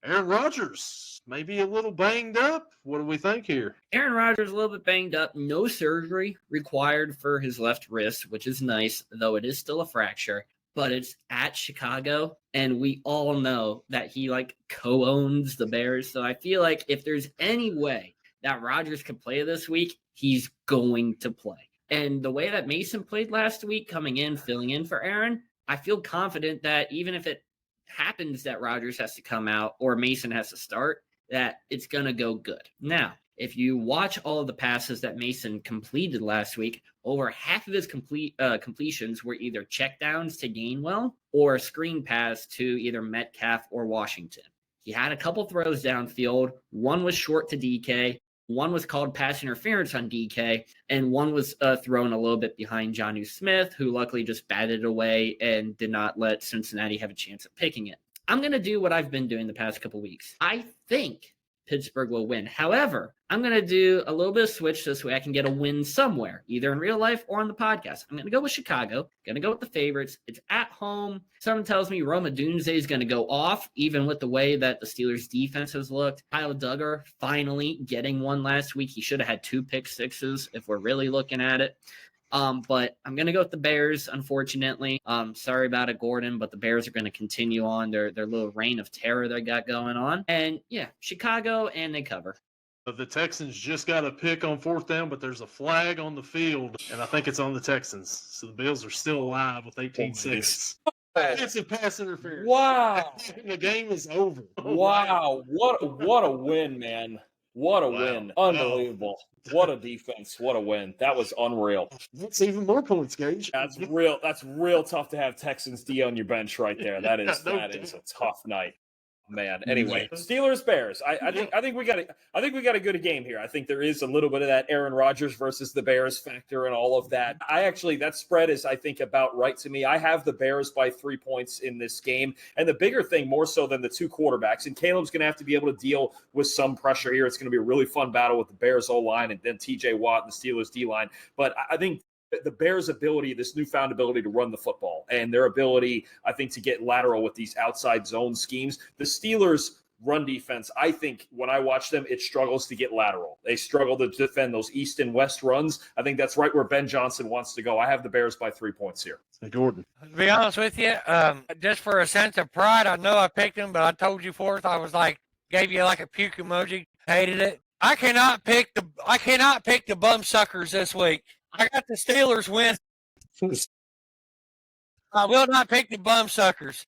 A: Aaron Rodgers, maybe a little banged up. What do we think here?
C: Aaron Rodgers a little bit banged up. No surgery required for his left wrist, which is nice, though it is still a fracture. But it's at Chicago, and we all know that he co-owns the Bears. So I feel like if there's any way that Rodgers could play this week, he's going to play. And the way that Mason played last week, coming in, filling in for Aaron, I feel confident that even if it happens that Rodgers has to come out or Mason has to start, that it's going to go good. Now, if you watch all of the passes that Mason completed last week, over half of his completions were either checkdowns to Gainwell or a screen pass to either Metcalf or Washington. He had a couple throws downfield. One was short to DK. One was called pass interference on DK, and one was thrown a little bit behind Jonnu Smith, who luckily just batted it away and did not let Cincinnati have a chance at picking it. I'm going to do what I've been doing the past couple weeks. I think Pittsburgh will win. However, I'm going to do a little bit of switch this way I can get a win somewhere, either in real life or on the podcast. I'm going to go with Chicago. Going to go with the favorites. It's at home. Someone tells me Roma Dunze is going to go off, even with the way that the Steelers' defense has looked. Kyle Duggar finally getting one last week. He should have had 2 pick sixes if we're really looking at it. But I'm going to go with the Bears, unfortunately. Sorry about it, Gordon, but the Bears are going to continue on their little reign of terror they got going on. And, Chicago, and they cover.
A: The Texans just got a pick on 4th down, but there's a flag on the field, and I think it's on the Texans. So the Bills are still alive with 18 seconds. It's a pass interference.
B: Wow.
A: The game is over.
B: Wow. What a win, man. What a win. Unbelievable. What a defense. What a win. That was unreal.
A: That's even more points, Gage.
B: That's real tough to have Texans D on your bench right there. That is a tough night. man. Anyway, Steelers Bears. I think we got a good game here. I think there is a little bit of that Aaron Rodgers versus the Bears factor and all of that. That spread is, I think, about right to me. I have the Bears by 3 points in this game. And the bigger thing, more so than the two quarterbacks, and Caleb's going to have to be able to deal with some pressure here. It's going to be a really fun battle with the Bears O-line and then TJ Watt and the Steelers D-line. But I think the Bears' ability, this newfound ability to run the football and their ability, I think, to get lateral with these outside zone schemes. The Steelers' run defense, I think, when I watch them, it struggles to get lateral. They struggle to defend those east and west runs. I think that's right where Ben Johnson wants to go. I have the Bears by 3 points here.
A: Hey, Gordon.
D: To be honest with you, just for a sense of pride, I know I picked him, but I told you fourth. I was like, gave you like a puke emoji. Hated it. I cannot pick the bum suckers this week. I got the Steelers win. I will not pick the bum suckers.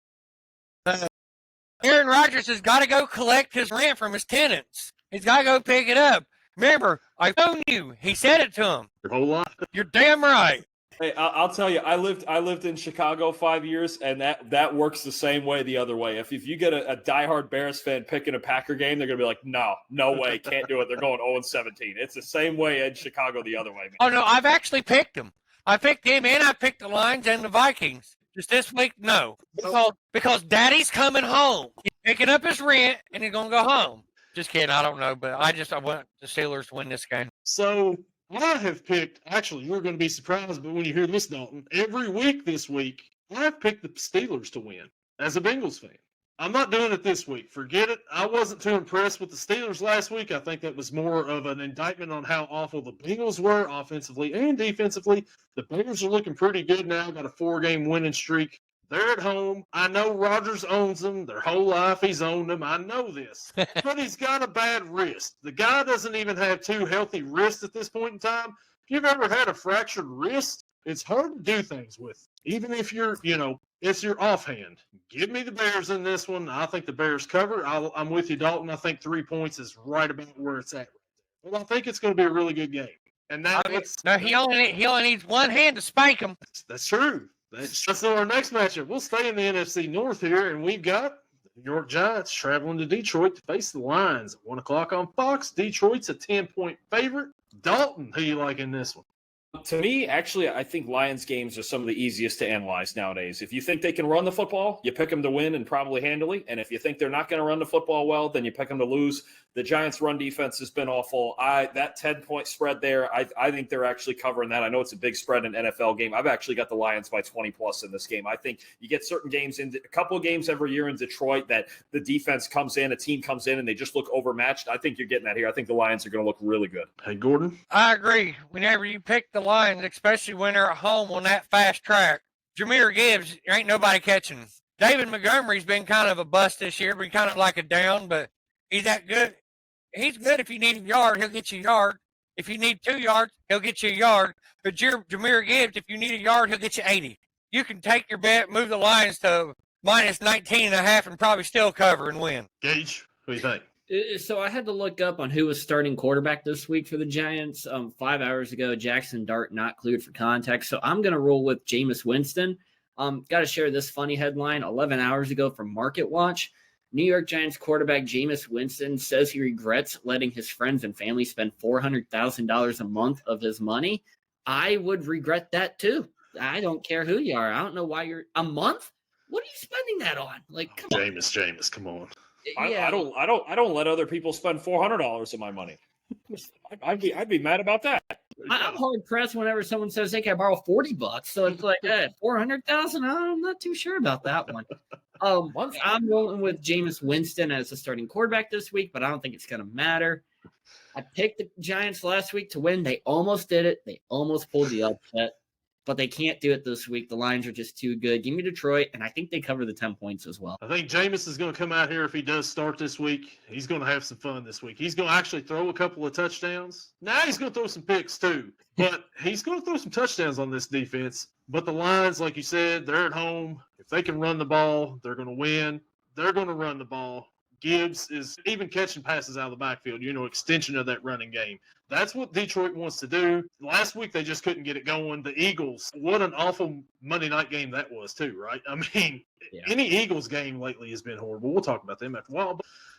D: Aaron Rodgers has got to go collect his rent from his tenants. He's got to go pick it up. Remember, I told you. He said it to him.
A: Your whole lot.
D: You're damn right.
B: Hey, I'll tell you, I lived in Chicago 5 years, and that works the same way the other way. If you get a diehard Bears fan picking a Packer game, they're going to be like, no way, can't do it. They're going 0-17. It's the same way in Chicago the other way, man.
D: Oh, no, I've actually picked him. I picked him, and I picked the Lions and the Vikings. Just this week, no. Because Daddy's coming home. He's picking up his rent, and he's going to go home. Just kidding, I don't know, but I want the Steelers to win this game.
A: So I have picked, actually, you're going to be surprised, but when you hear this, Dalton, every week this week, I've picked the Steelers to win as a Bengals fan. I'm not doing it this week. Forget it. I wasn't too impressed with the Steelers last week. I think that was more of an indictment on how awful the Bengals were offensively and defensively. The Bears are looking pretty good now. Got a 4-game winning streak. They're at home. I know Rodgers owns them. Their whole life he's owned them. I know this. But he's got a bad wrist. The guy doesn't even have 2 healthy wrists at this point in time. If you've ever had a fractured wrist, it's hard to do things with. Even if you're, it's your offhand. Give me the Bears in this one. I think the Bears cover. I'm with you, Dalton. I think 3 points is right about where it's at. Well, I think it's going to be a really good game. And
D: he only needs one hand to spank him.
A: That's true. That's our next matchup. We'll stay in the NFC North here, and we've got the New York Giants traveling to Detroit to face the Lions at 1 o'clock on Fox. Detroit's a 10-point favorite. Dalton, who you like in this one?
B: To me, actually, I think Lions games are some of the easiest to analyze nowadays. If you think they can run the football, you pick them to win and probably handily. And if you think they're not going to run the football well, then you pick them to lose. The Giants' run defense has been awful. That 10-point spread there, I think they're actually covering that. I know it's a big spread in an NFL game. I've actually got the Lions by 20+ in this game. I think you get certain games, a couple of games every year in Detroit that the defense comes in, a team comes in, and they just look overmatched. I think you're getting that here. I think the Lions are going to look really good.
A: Hey, Gordon?
D: I agree. Whenever you pick the Lions, especially when they're at home on that fast track, Jahmyr Gibbs, there ain't nobody catching him. David Montgomery's been kind of a bust this year, been kind of like a down, but he's that good. He's good if you need a yard, he'll get you a yard. If you need 2 yards, he'll get you a yard. But Jahmyr Gibbs, if you need a yard, he'll get you 80. You can take your bet, move the Lions to minus 19.5 and probably still cover and win.
A: Gage, what do you think?
C: So I had to look up on who was starting quarterback this week for the Giants. 5 hours ago, Jackson Dart not cleared for contact. So I'm going to roll with Jameis Winston. Got to share this funny headline 11 hours ago from Market Watch. New York Giants quarterback Jameis Winston says he regrets letting his friends and family spend $400,000 a month of his money. I would regret that too. I don't care who you are. I don't know why you're a month. What are you spending that on? Like, come on.
A: Jameis, come on.
B: Yeah. I don't let other people spend $400 of my money. I'd be mad about that.
C: I'm hard pressed whenever someone says, "Hey, can I borrow $40?" So it's like, hey, 400,000. I'm not too sure about that one. I'm rolling with Jameis Winston as the starting quarterback this week, but I don't think it's going to matter. I picked the Giants last week to win. They almost did it. They almost pulled the upset, but they can't do it this week. The Lions are just too good. Give me Detroit, and I think they cover the 10 points as well.
A: I think Jameis is going to come out here if he does start this week. He's going to have some fun this week. He's going to actually throw a couple of touchdowns. Now he's going to throw some picks too, but he's going to throw some touchdowns on this defense. But the Lions, like you said, they're at home. If they can run the ball, they're going to win. They're going to run the ball. Gibbs is even catching passes out of the backfield, extension of that running game. That's what Detroit wants to do. Last week, they just couldn't get it going. The Eagles, what an awful Monday night game that was, too, right? I mean, any Eagles game lately has been horrible. We'll talk about them after a while.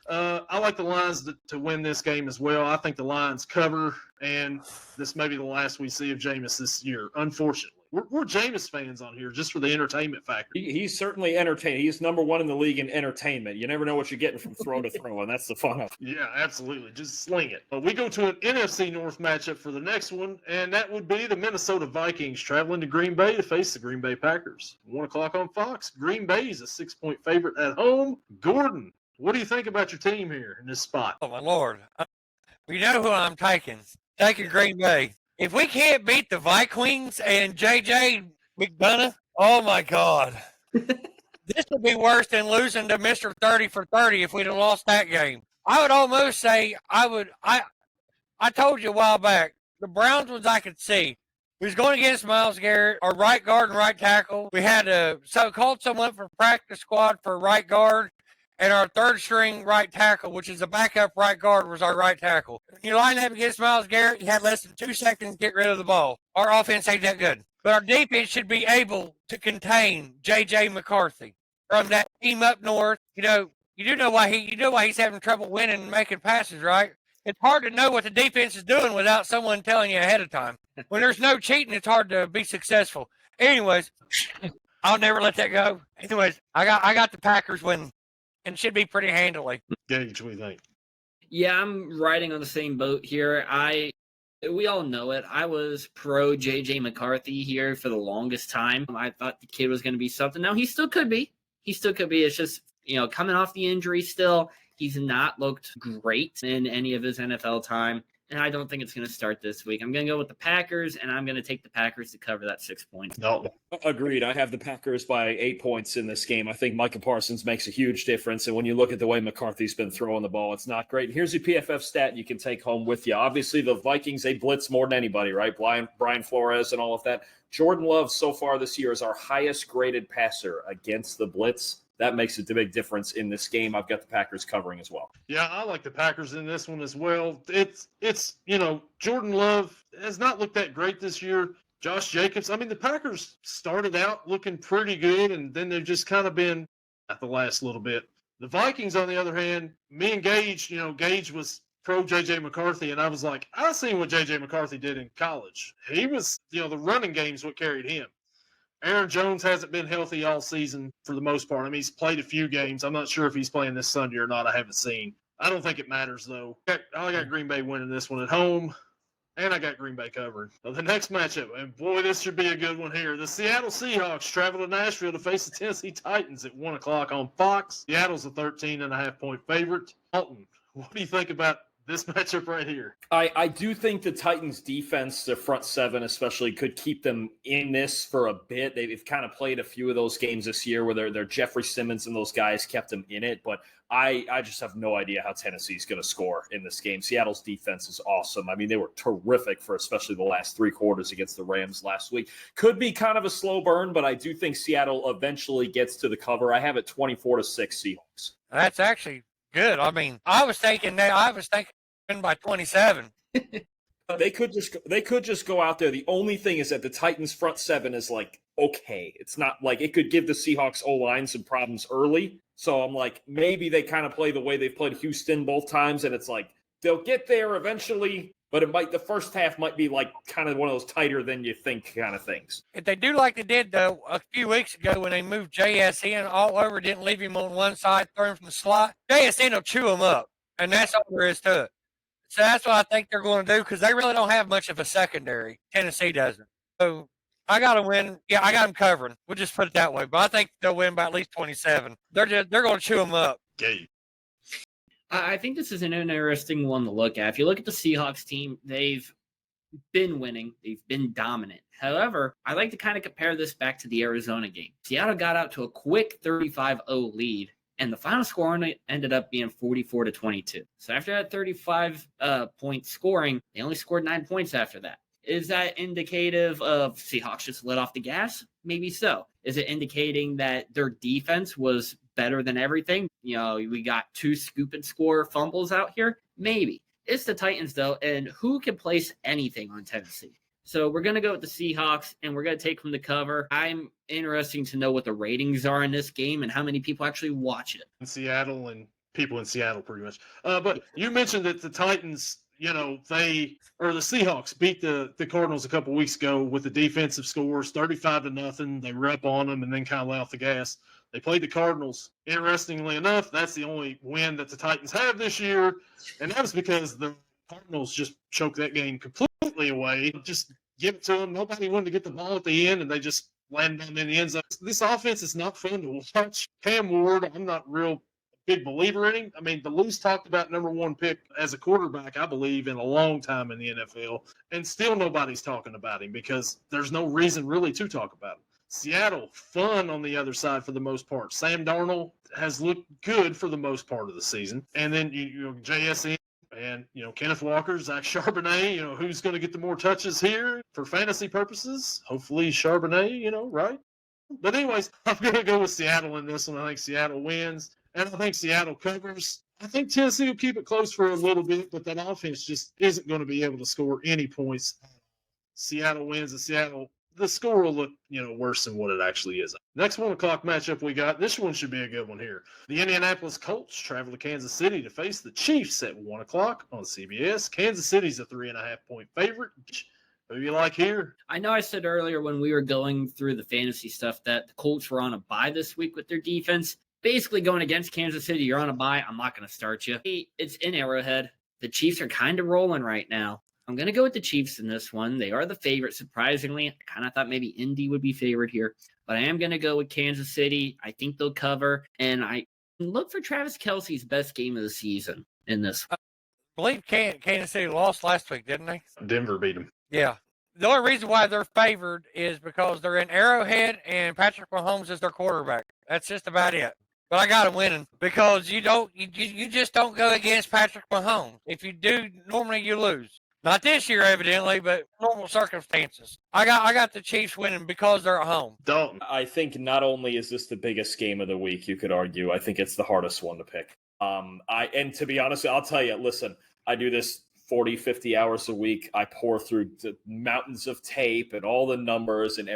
A: But I like the Lions to win this game as well. I think the Lions cover, and this may be the last we see of Jameis this year, unfortunately. We're Jameis fans on here just for the entertainment factor.
B: He's certainly entertaining. He's number one in the league in entertainment. You never know what you're getting from throw to throw, and that's the fun of it.
A: Yeah, absolutely. Just sling it. We go to an NFC North matchup for the next one, and that would be the Minnesota Vikings traveling to Green Bay to face the Green Bay Packers. 1 o'clock on Fox. Green Bay is a 6-point favorite at home. Gordon, what do you think about your team here in this spot?
D: Oh, my Lord. You know who I'm taking. Taking Green Bay. If we can't beat the Vikings and J.J. McDonough, oh, my God. This would be worse than losing to Mr. 30 for 30 if we'd have lost that game. I would almost say I told you a while back, the Browns ones I could see. We was going against Myles Garrett, our right guard and right tackle. We had called someone for practice squad for right guard. And our third string right tackle, which is a backup right guard, was our right tackle. You line up against Myles Garrett, you had less than 2 seconds to get rid of the ball. Our offense ain't that good. But our defense should be able to contain J.J. McCarthy from that team up north. You know why he's having trouble winning and making passes, right? It's hard to know what the defense is doing without someone telling you ahead of time. When there's no cheating, it's hard to be successful. Anyways, I'll never let that go. Anyways, I got the Packers winning. And should be pretty handily.
A: Gage, what do you think?
C: Yeah, I'm riding on the same boat here. We all know it. I was pro J.J. McCarthy here for the longest time. I thought the kid was going to be something. Now, he still could be. It's just, coming off the injury still, he's not looked great in any of his NFL time. And I don't think it's going to start this week. I'm going to go with the Packers, and I'm going to take the Packers to cover that 6 points.
A: No.
B: Agreed. I have the Packers by 8 points in this game. I think Micah Parsons makes a huge difference. And when you look at the way McCarthy's been throwing the ball, it's not great. Here's your PFF stat you can take home with you. Obviously, the Vikings, they blitz more than anybody, right? Brian Flores and all of that. Jordan Love so far this year is our highest graded passer against the blitz. That makes a big difference in this game. I've got the Packers covering as well.
A: Yeah, I like the Packers in this one as well. It's Jordan Love has not looked that great this year. Josh Jacobs, the Packers started out looking pretty good, and then they've just kind of been at the last little bit. The Vikings, on the other hand, me and Gage, Gage was pro J.J. McCarthy, and I was like, I seen what J.J. McCarthy did in college. He was, the running game's what carried him. Aaron Jones hasn't been healthy all season for the most part. He's played a few games. I'm not sure if he's playing this Sunday or not. I haven't seen. I don't think it matters, though. I got Green Bay winning this one at home, and I got Green Bay covering. So the next matchup, and boy, this should be a good one here. The Seattle Seahawks travel to Nashville to face the Tennessee Titans at 1 o'clock on Fox. Seattle's a 13.5-point favorite. Dalton, what do you think about this matchup right here?
B: I do think the Titans defense, their front seven especially, could keep them in this for a bit. They've kind of played a few of those games this year where their Jeffrey Simmons and those guys kept them in it. But I just have no idea how Tennessee's going to score in this game. Seattle's defense is awesome. They were terrific for especially the last 3 quarters against the Rams last week. Could be kind of a slow burn, but I do think Seattle eventually gets to the cover. I have it 24-6 Seahawks.
D: That's actually good. I was thinking by 27.
B: They could just go out there. The only thing is that the Titans front seven is okay. It's not like it could give the Seahawks O-line some problems early. So I'm like, maybe they kind of play the way they've played Houston both times, and it's like they'll get there eventually, but the first half might be kind of one of those tighter than you think kind of things.
D: If they do like they did though a few weeks ago when they moved JSN all over, didn't leave him on one side, throw him from the slot, JSN will chew him up, and that's all there is to it. So that's what I think they're going to do because they really don't have much of a secondary. Tennessee doesn't. So I got to win. Yeah, I got them covering. We'll just put it that way. But I think they'll win by at least 27. They're going to chew them up.
A: Gage.
C: I think this is an interesting one to look at. If you look at the Seahawks team, they've been winning. They've been dominant. However, I like to kind of compare this back to the Arizona game. Seattle got out to a quick 35-0 lead. And the final score ended up being 44-22. So after that 35-point scoring, they only scored 9 points after that. Is that indicative of Seahawks just let off the gas? Maybe so. Is it indicating that their defense was better than everything. We got 2 scoop and score fumbles out here. Maybe. It's the Titans, though, and who can place anything on Tennessee? So we're going to go with the Seahawks, and we're going to take from the cover. I'm interested to know what the ratings are in this game and how many people actually watch it.
A: In Seattle and people in Seattle, pretty much. But you mentioned that the Titans, the Seahawks beat the Cardinals a couple weeks ago with the defensive scores, 35-0. They were up on them and then kind of let off the gas. They played the Cardinals. Interestingly enough, that's the only win that the Titans have this year, and that was because the Cardinals just choked that game completely away. Just give it to them. Nobody wanted to get the ball at the end, and they just landed them in the end zone. This offense is not fun to watch. Cam Ward, I'm not real big believer in him. I mean, the least talked about number 1 pick as a quarterback, I believe, in a long time in the NFL, and still nobody's talking about him because there's no reason really to talk about him. Seattle, fun on the other side for the most part. Sam Darnold has looked good for the most part of the season. And then, JSN and, Kenneth Walker, Zach Charbonnet, who's going to get the more touches here for fantasy purposes? Hopefully Charbonnet, right? But anyways, I'm going to go with Seattle in this one. I think Seattle wins, and I think Seattle covers. I think Tennessee will keep it close for a little bit, but that offense just isn't going to be able to score any points. Seattle wins, and the score will look, worse than what it actually is. Next 1 o'clock matchup we got. This one should be a good one here. The Indianapolis Colts travel to Kansas City to face the Chiefs at 1 o'clock on CBS. Kansas City's a 3.5-point favorite. Who do you like here?
C: I know I said earlier when we were going through the fantasy stuff that the Colts were on a bye this week with their defense. Basically going against Kansas City, you're on a bye. I'm not going to start you. It's in Arrowhead. The Chiefs are kind of rolling right now. I'm going to go with the Chiefs in this one. They are the favorite, surprisingly. I kind of thought maybe Indy would be favored here. But I am going to go with Kansas City. I think they'll cover. And I look for Travis Kelce's best game of the season in this one.
D: I believe Kansas City lost last week, didn't they?
A: Denver beat them.
D: Yeah. The only reason why they're favored is because they're in Arrowhead and Patrick Mahomes is their quarterback. That's just about it. But I got them winning because you just don't go against Patrick Mahomes. If you do, normally you lose. Not this year, evidently, but normal circumstances. I got the Chiefs winning because they're at home.
A: Dalton.
B: I think not only is this the biggest game of the week, you could argue, I think it's the hardest one to pick. And to be honest, I'll tell you, listen, I do this 40, 50 hours a week. I pour through the mountains of tape and all the numbers and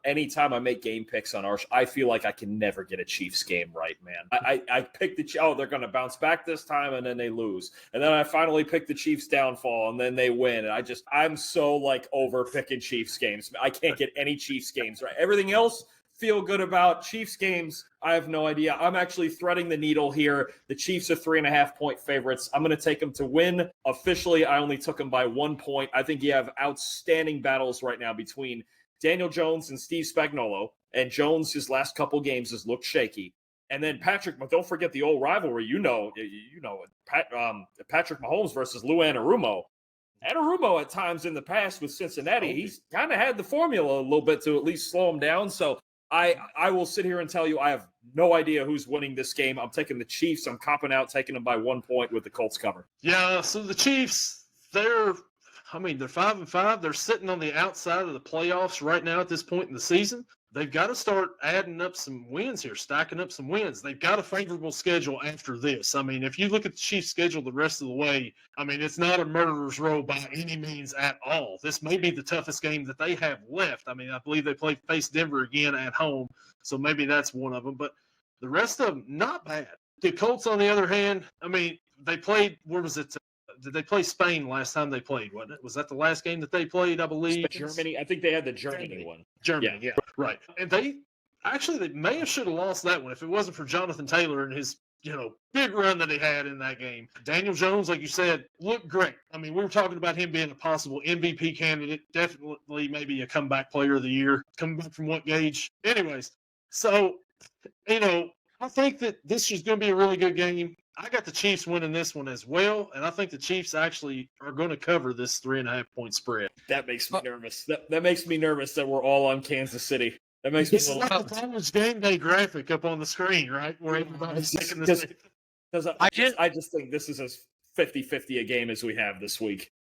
B: anytime I make game picks on I feel like I can never get a Chiefs game right, man. I pick they're going to bounce back this time and then they lose. And then I finally pick the Chiefs downfall and then they win. And I'm so over picking Chiefs games. I can't get any Chiefs games right. Everything else, feel good about. Chiefs games, I have no idea. I'm actually threading the needle here. The Chiefs are 3.5-point favorites. I'm going to take them to win. Officially, I only took them by 1 point. I think you have outstanding battles right now between Daniel Jones and Steve Spagnuolo. And Jones, his last couple games has looked shaky. And then Patrick, but don't forget the old rivalry. Patrick Mahomes versus Lou Anarumo. Anarumo at times in the past with Cincinnati, he's kind of had the formula a little bit to at least slow him down. So I will sit here and tell you I have no idea who's winning this game. I'm taking the Chiefs. I'm copping out, taking them by 1 point with the Colts cover.
A: Yeah, so the Chiefs, they're 5-5. They're sitting on the outside of the playoffs right now at this point in the season. They've got to start adding up some wins here, stacking up some wins. They've got a favorable schedule after this. If you look at the Chiefs' schedule the rest of the way, it's not a murderer's row by any means at all. This may be the toughest game that they have left. I believe they face Denver again at home, so maybe that's one of them. But the rest of them, not bad. The Colts, on the other hand, they played, where was it? Did they play Spain last time they played, wasn't it? Was that the last game that they played, I believe?
B: Germany. I think they had the Germany one.
A: Germany, yeah, right. And they may have should have lost that one if it wasn't for Jonathan Taylor and his, big run that he had in that game. Daniel Jones, like you said, looked great. We were talking about him being a possible MVP candidate, definitely maybe a comeback player of the year, coming back from what Gage? Anyways, so, I think that this is going to be a really good game. I got the Chiefs winning this one as well, and I think the Chiefs actually are going to cover this 3.5-point spread.
B: That makes me nervous. That makes me nervous that we're all on Kansas City. That makes me
A: a little. It's like the College game day graphic up on the screen, right? Where everybody's taking the.
B: Because I just think this is as 50-50 a game as we have this week.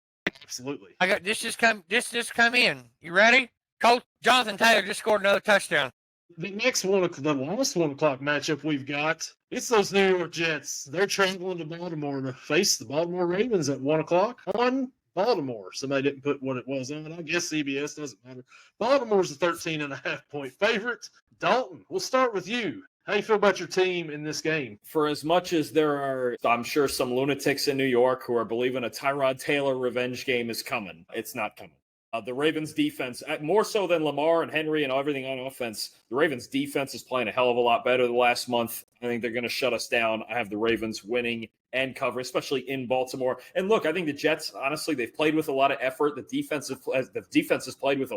A: Absolutely.
D: This just come in. You ready? Coach Jonathan Taylor just scored another touchdown.
A: The last 1 o'clock matchup we've got, it's those New York Jets. They're traveling to Baltimore to face the Baltimore Ravens at 1 o'clock on Baltimore. Somebody didn't put what it was on. I guess CBS, doesn't matter. Baltimore's a 13.5-point favorite. Dalton, we'll start with you. How you feel about your team in this game?
B: For as much as there are, I'm sure, some lunatics in New York who are believing a Tyrod Taylor revenge game is coming, it's not coming. The Ravens defense, more so than Lamar and Henry and everything on offense, the Ravens defense is playing a hell of a lot better the last month. I think they're going to shut us down. I have the Ravens winning and cover, especially in Baltimore. And look, I think the Jets, honestly, they've played with a lot of effort. The defense has played with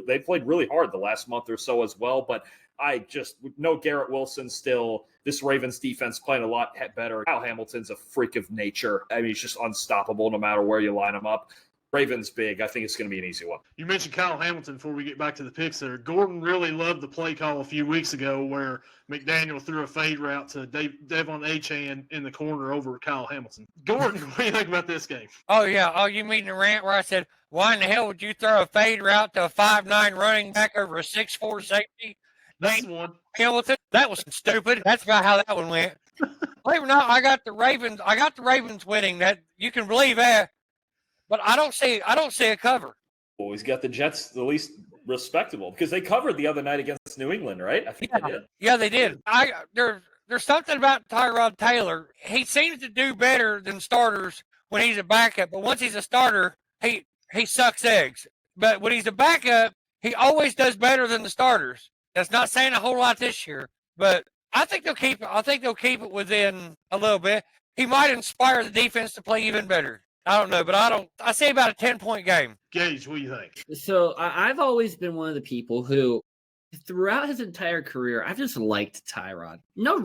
B: they played really hard the last month or so as well. But I just know Garrett Wilson still. This Ravens defense playing a lot better. Kyle Hamilton's a freak of nature. I mean, he's just unstoppable no matter where you line him up. Ravens big. I think it's going to be an easy one.
A: You mentioned Kyle Hamilton before we get back to the picks there. Gordon really loved the play call a few weeks ago where McDaniel threw a fade route to Devon Achane in the corner over Kyle Hamilton. Gordon, what do you think about this game?
D: Oh, yeah. Oh, you mean the rant where I said, why in the hell would you throw a fade route to a 5'9" running back over a 6'4" safety?
A: That's the one.
D: Hamilton? That was stupid. That's about how that one went. Believe it or not, I got the Ravens winning. That you can believe that. But I don't see a cover.
B: Well, he's got the Jets the least respectable because they covered the other night against New England, right? I think they did.
D: Yeah, they did. There's something about Tyrod Taylor. He seems to do better than starters when he's a backup, but once he's a starter, he sucks eggs. But when he's a backup, he always does better than the starters. That's not saying a whole lot this year, but I think they'll keep it. I think they'll keep it within a little bit. He might inspire the defense to play even better. I don't know, but I say about a 10-point game.
A: Gage, what do you think?
C: So I've always been one of the people who, throughout his entire career, I've just liked Tyrod. No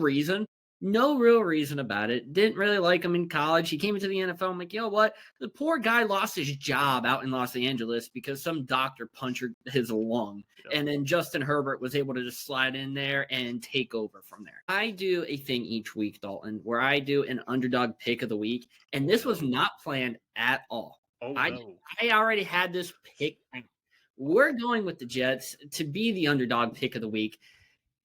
C: real reason about it. Didn't really like him in college. He came into the NFL. I'm like, you know what? The poor guy lost his job out in Los Angeles because some doctor punctured his lung. Yep. And then Justin Herbert was able to just slide in there and take over from there. I do a thing each week, Dalton, where I do an underdog pick of the week. And this was not planned at all. I already had this pick. We're going with the Jets to be the underdog pick of the week.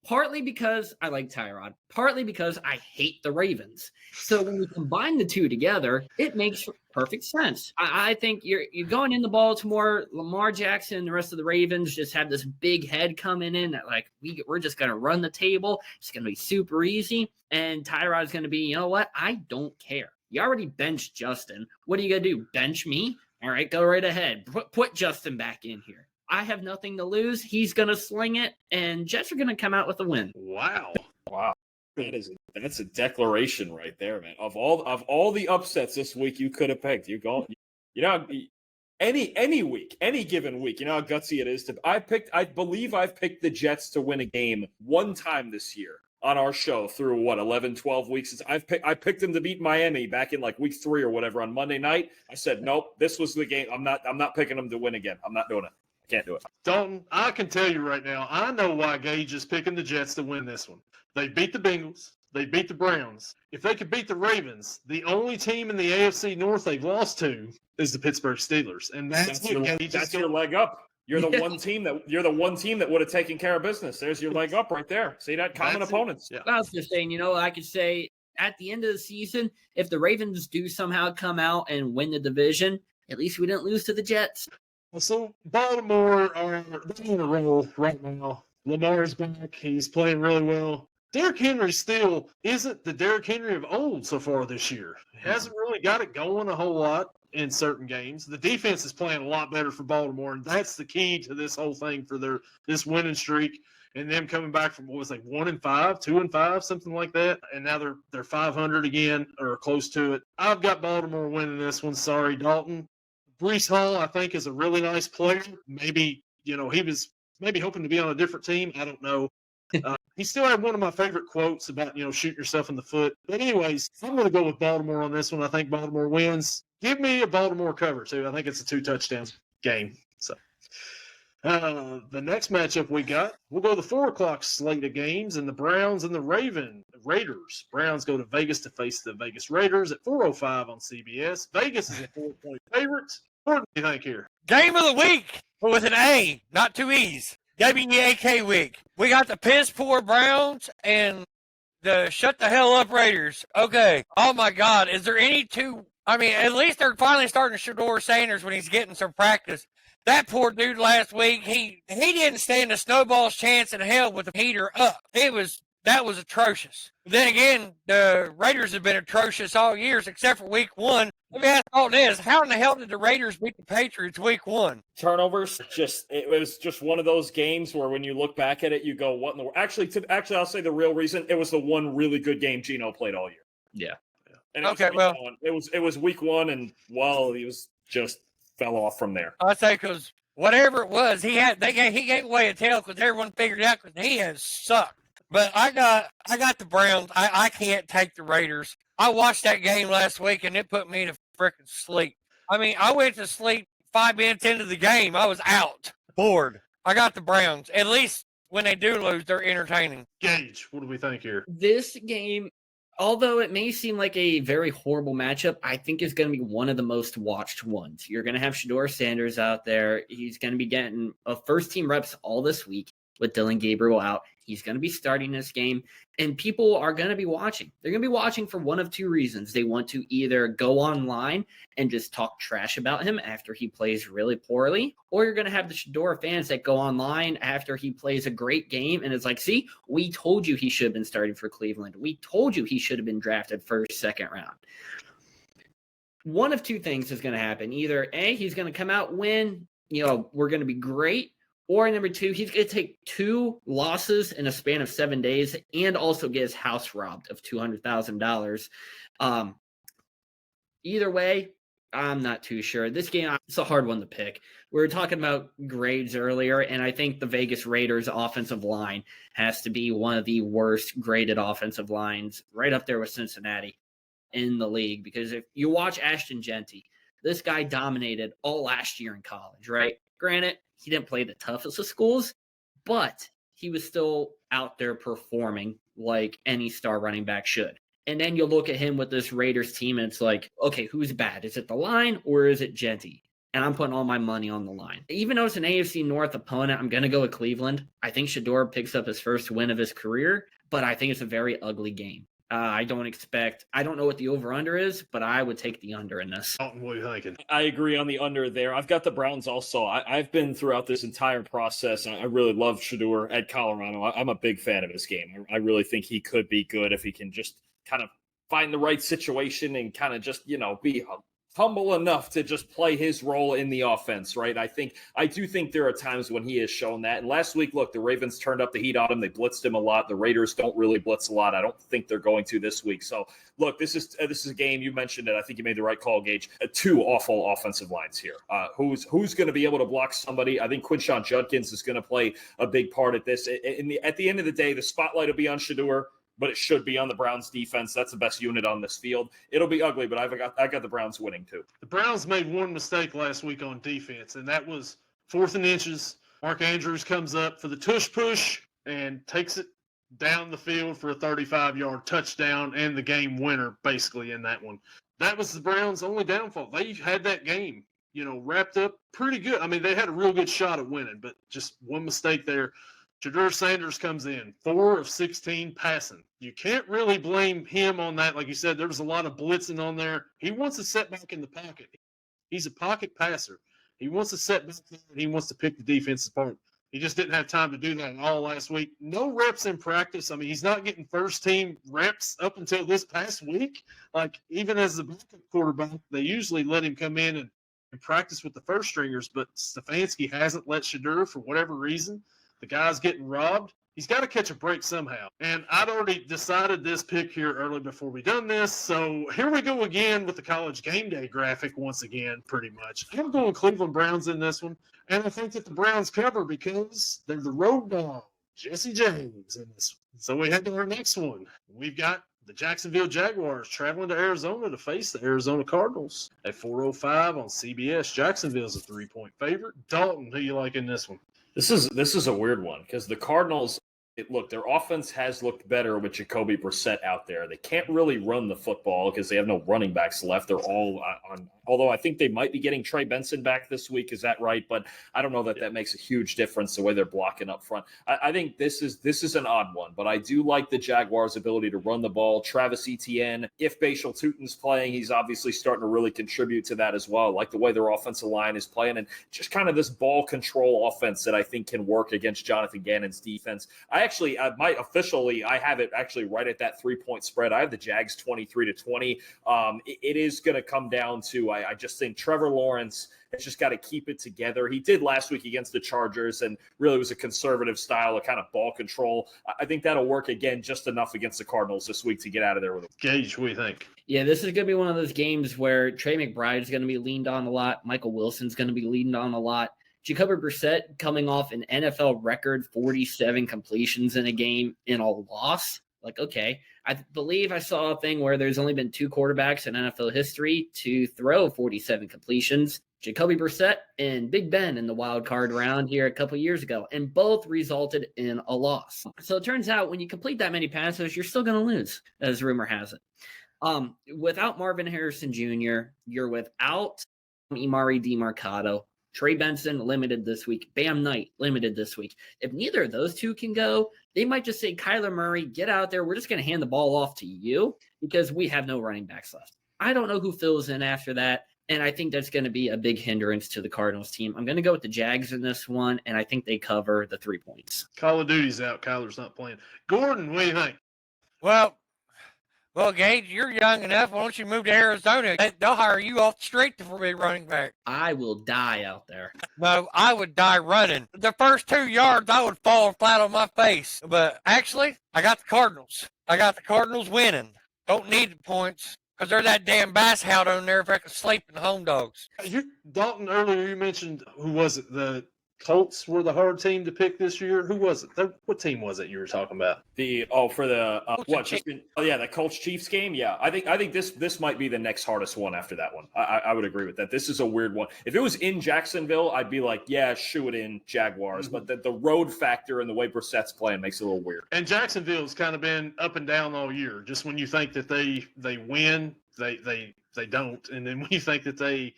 C: Partly because I like Tyrod, partly because I hate the Ravens. So when we combine the two together, it makes perfect sense. I think you're going into Baltimore, Lamar Jackson, the rest of the Ravens just have this big head coming in that like we're just going to run the table. It's going to be super easy. And Tyrod's going to be, you know what? I don't care. You already benched Justin. What are you going to do? Bench me? All right, go right ahead. Put Justin back in here. I have nothing to lose. He's going to sling it, and Jets are going to come out with a win.
A: Wow.
B: That's a declaration right there, man. Of all the upsets this week you could have picked, any week, any given week, you know how gutsy it is I believe I've picked the Jets to win a game one time this year on our show through 11, 12 weeks. I picked them to beat Miami back in like week 3 or whatever on Monday night. I said, nope, this was the game. I'm not picking them to win again. I'm not doing it. Can't do it.
A: Dalton, I can tell you right now, I know why Gage is picking the Jets to win this one. They beat the Bengals. They beat the Browns. If they could beat the Ravens, the only team in the AFC North they've lost to is the Pittsburgh Steelers. And that's
B: your leg up. You're the one team that would have taken care of business. There's your leg up right there. See that? Common opponents.
A: Yeah.
C: I was just saying, I could say at the end of the season, if the Ravens do somehow come out and win the division, at least we didn't lose to the Jets.
A: So Baltimore are on a roll right now. Lamar's back. He's playing really well. Derrick Henry still isn't the Derrick Henry of old so far this year. He hasn't really got it going a whole lot in certain games. The defense is playing a lot better for Baltimore, and that's the key to this whole thing for this winning streak and them coming back from 1-5, 2-5, something like that. And now they're 500 again or close to it. I've got Baltimore winning this one. Sorry, Dalton. Breece Hall, I think, is a really nice player. Maybe, he was maybe hoping to be on a different team. I don't know. He still had one of my favorite quotes about, shooting yourself in the foot. But anyways, I'm going to go with Baltimore on this one. I think Baltimore wins. Give me a Baltimore cover, too. I think it's a 2-touchdown game. So the next matchup we'll go to the 4 o'clock slate of games, and the Browns and the Raiders. Browns go to Vegas to face the Vegas Raiders at 4:05 on CBS. Vegas is a 4-point favorite. What do you think here?
D: Game of the week, but with an A, not 2 E's. WAK week. We got the piss poor Browns and the shut the hell up Raiders. Okay. Oh my God. Is there any two? I mean, at least they're finally starting Shador Sanders when he's getting some practice. That poor dude last week, he didn't stand a snowball's chance in hell with the heater up. That was atrocious. Then again, the Raiders have been atrocious all years except for week one. Let me ask all this. How in the hell did the Raiders beat the Patriots week one?
B: Turnovers. It was just one of those games where when you look back at it, you go, what in the world? Actually, I'll say the real reason, it was the one really good game Geno played all year.
C: Yeah.
B: And it was week one, and he was just fell off from there.
D: I'd say because whatever it was, he gave away a tail because everyone figured out because he has sucked. But I got the Browns. I can't take the Raiders. I watched that game last week, and it put me to freaking sleep. I mean, I went to sleep 5 minutes into the game. I was out, bored. I got the Browns. At least when they do lose, they're entertaining.
A: Gage, what do we think here?
C: This game, although it may seem like a very horrible matchup, I think is going to be one of the most watched ones. You're going to have Shador Sanders out there. He's going to be getting first-team reps all this week with Dylan Gabriel out. He's going to be starting this game, and people are going to be watching. They're going to be watching for one of two reasons. They want to either go online and just talk trash about him after he plays really poorly, or you're going to have the Shador fans that go online after he plays a great game and it's like, see, we told you he should have been starting for Cleveland. We told you he should have been drafted first, second round. One of two things is going to happen. Either A, he's going to come out, win, we're going to be great, or number two, he's going to take 2 losses in a span of 7 days and also get his house robbed of $200,000. Either way, I'm not too sure. This game, it's a hard one to pick. We were talking about grades earlier, and I think the Vegas Raiders offensive line has to be one of the worst graded offensive lines, right up there with Cincinnati in the league. Because if you watch Ashton Genty, this guy dominated all last year in college, right? Granted, he didn't play the toughest of schools, but he was still out there performing like any star running back should. And then you look at him with this Raiders team, and it's like, okay, who's bad? Is it the line or is it Genty? And I'm putting all my money on the line. Even though it's an AFC North opponent, I'm going to go with Cleveland. I think Shador picks up his first win of his career, but I think it's a very ugly game. I don't know what the over-under is, but I would take the under in this.
A: Dalton, what are you thinking?
B: I agree on the under there. I've got the Browns also. I've been throughout this entire process, and I really love Shador at Colorado. I'm a big fan of his game. I really think he could be good if he can just kind of find the right situation and kind of just, be humble enough to just play his role in the offense, right? I do think there are times when he has shown that. And last week, look, the Ravens turned up the heat on him. They blitzed him a lot. The Raiders don't really blitz a lot. I don't think they're going to this week. So, look, this is a game. You mentioned it. I think you made the right call, Gage. 2 awful offensive lines here. Who's going to be able to block somebody? I think Quinshon Judkins is going to play a big part at this. At the end of the day, the spotlight will be on Shador, but it should be on the Browns defense. That's the best unit on this field. It'll be ugly, but I got the Browns winning too.
A: The Browns made one mistake last week on defense, and that was 4th and inches. Mark Andrews comes up for the tush push and takes it down the field for a 35-yard touchdown and the game winner basically in that one. That was the Browns' only downfall. They had that game, wrapped up pretty good. I mean, they had a real good shot at winning, but just one mistake there. Shador Sanders comes in, 4 of 16 passing. You can't really blame him on that. Like you said, there was a lot of blitzing on there. He wants to set back in the pocket. He's a pocket passer. He wants to set back there, and he wants to pick the defense apart. He just didn't have time to do that all last week. No reps in practice. I mean, he's not getting first-team reps up until this past week. Like, even as the backup quarterback, they usually let him come in and practice with the first-stringers, but Stefanski hasn't let Shador for whatever reason. The guy's getting robbed. He's got to catch a break somehow. And I'd already decided this pick here early before we done this. So here we go again with the college game day graphic once again, pretty much. I'm going Cleveland Browns in this one. And I think that the Browns cover because they're the road dog, Jesse James, in this one. So we head to our next one. We've got the Jacksonville Jaguars traveling to Arizona to face the Arizona Cardinals at 4:05 on CBS. Jacksonville's a 3-point favorite. Dalton, who you like in this one?
B: This is a weird one because the Cardinals, their offense has looked better with Jacoby Brissett out there. They can't really run the football because they have no running backs left. They're all Although I think they might be getting Trey Benson back this week. Is that right? But I don't know that that makes a huge difference the way they're blocking up front. I think this is an odd one, but I do like the Jaguars' ability to run the ball. Travis Etienne, if Bashal Tutin's playing, he's obviously starting to really contribute to that as well. Like the way their offensive line is playing, and just kind of this ball control offense that I think can work against Jonathan Gannon's defense. I have it actually right at that 3-point spread. I have the Jags 23-20. It is going to come down to, I just think Trevor Lawrence has just got to keep it together. He did last week against the Chargers and really was a conservative style of kind of ball control. I think that'll work again just enough against the Cardinals this week to get out of there with it.
A: Gage, what do you think?
C: Yeah, this is going to be one of those games where Trey McBride is going to be leaned on a lot. Michael Wilson's going to be leaned on a lot. Jacoby Brissett coming off an NFL record 47 completions in a game in a loss. Like, okay, I believe I saw a thing where there's only been 2 quarterbacks in NFL history to throw 47 completions. Jacoby Brissett and Big Ben in the wild card round here a couple years ago, and both resulted in a loss. So it turns out when you complete that many passes, you're still going to lose, as rumor has it. Without Marvin Harrison Jr., you're without Imari DeMarcado. Trey Benson limited this week. Bam Knight limited this week. If neither of those two can go, they might just say, Kyler Murray, get out there. We're just going to hand the ball off to you because we have no running backs left. I don't know who fills in after that, and I think that's going to be a big hindrance to the Cardinals team. I'm going to go with the Jags in this one, and I think they cover the 3 points.
A: Call of Duty's out. Kyler's not playing. Gordon, what do you think?
D: Well, Gage, you're young enough. Why don't you move to Arizona? They'll hire you off the street for being running back.
C: I will die out there.
D: No, I would die running. The first 2 yards, I would fall flat on my face. But actually, I got the Cardinals. I got the Cardinals winning. Don't need the points because they're that damn bass hound on there if I could sleep in the home dogs.
A: Dalton, earlier you mentioned, who was it? The Colts were the hard team to pick this year. Who was it? What team was it you were talking about?
B: The Colts Chiefs game. Yeah, I think this might be the next hardest one after that one. I would agree with that. This is a weird one. If it was in Jacksonville, I'd be like, yeah, shoe it in Jaguars.
A: Mm-hmm.
B: But the road factor and the way Brissett's playing makes it a little weird.
A: And Jacksonville's kind of been up and down all year. Just when you think that they win, they don't, and then when you think that they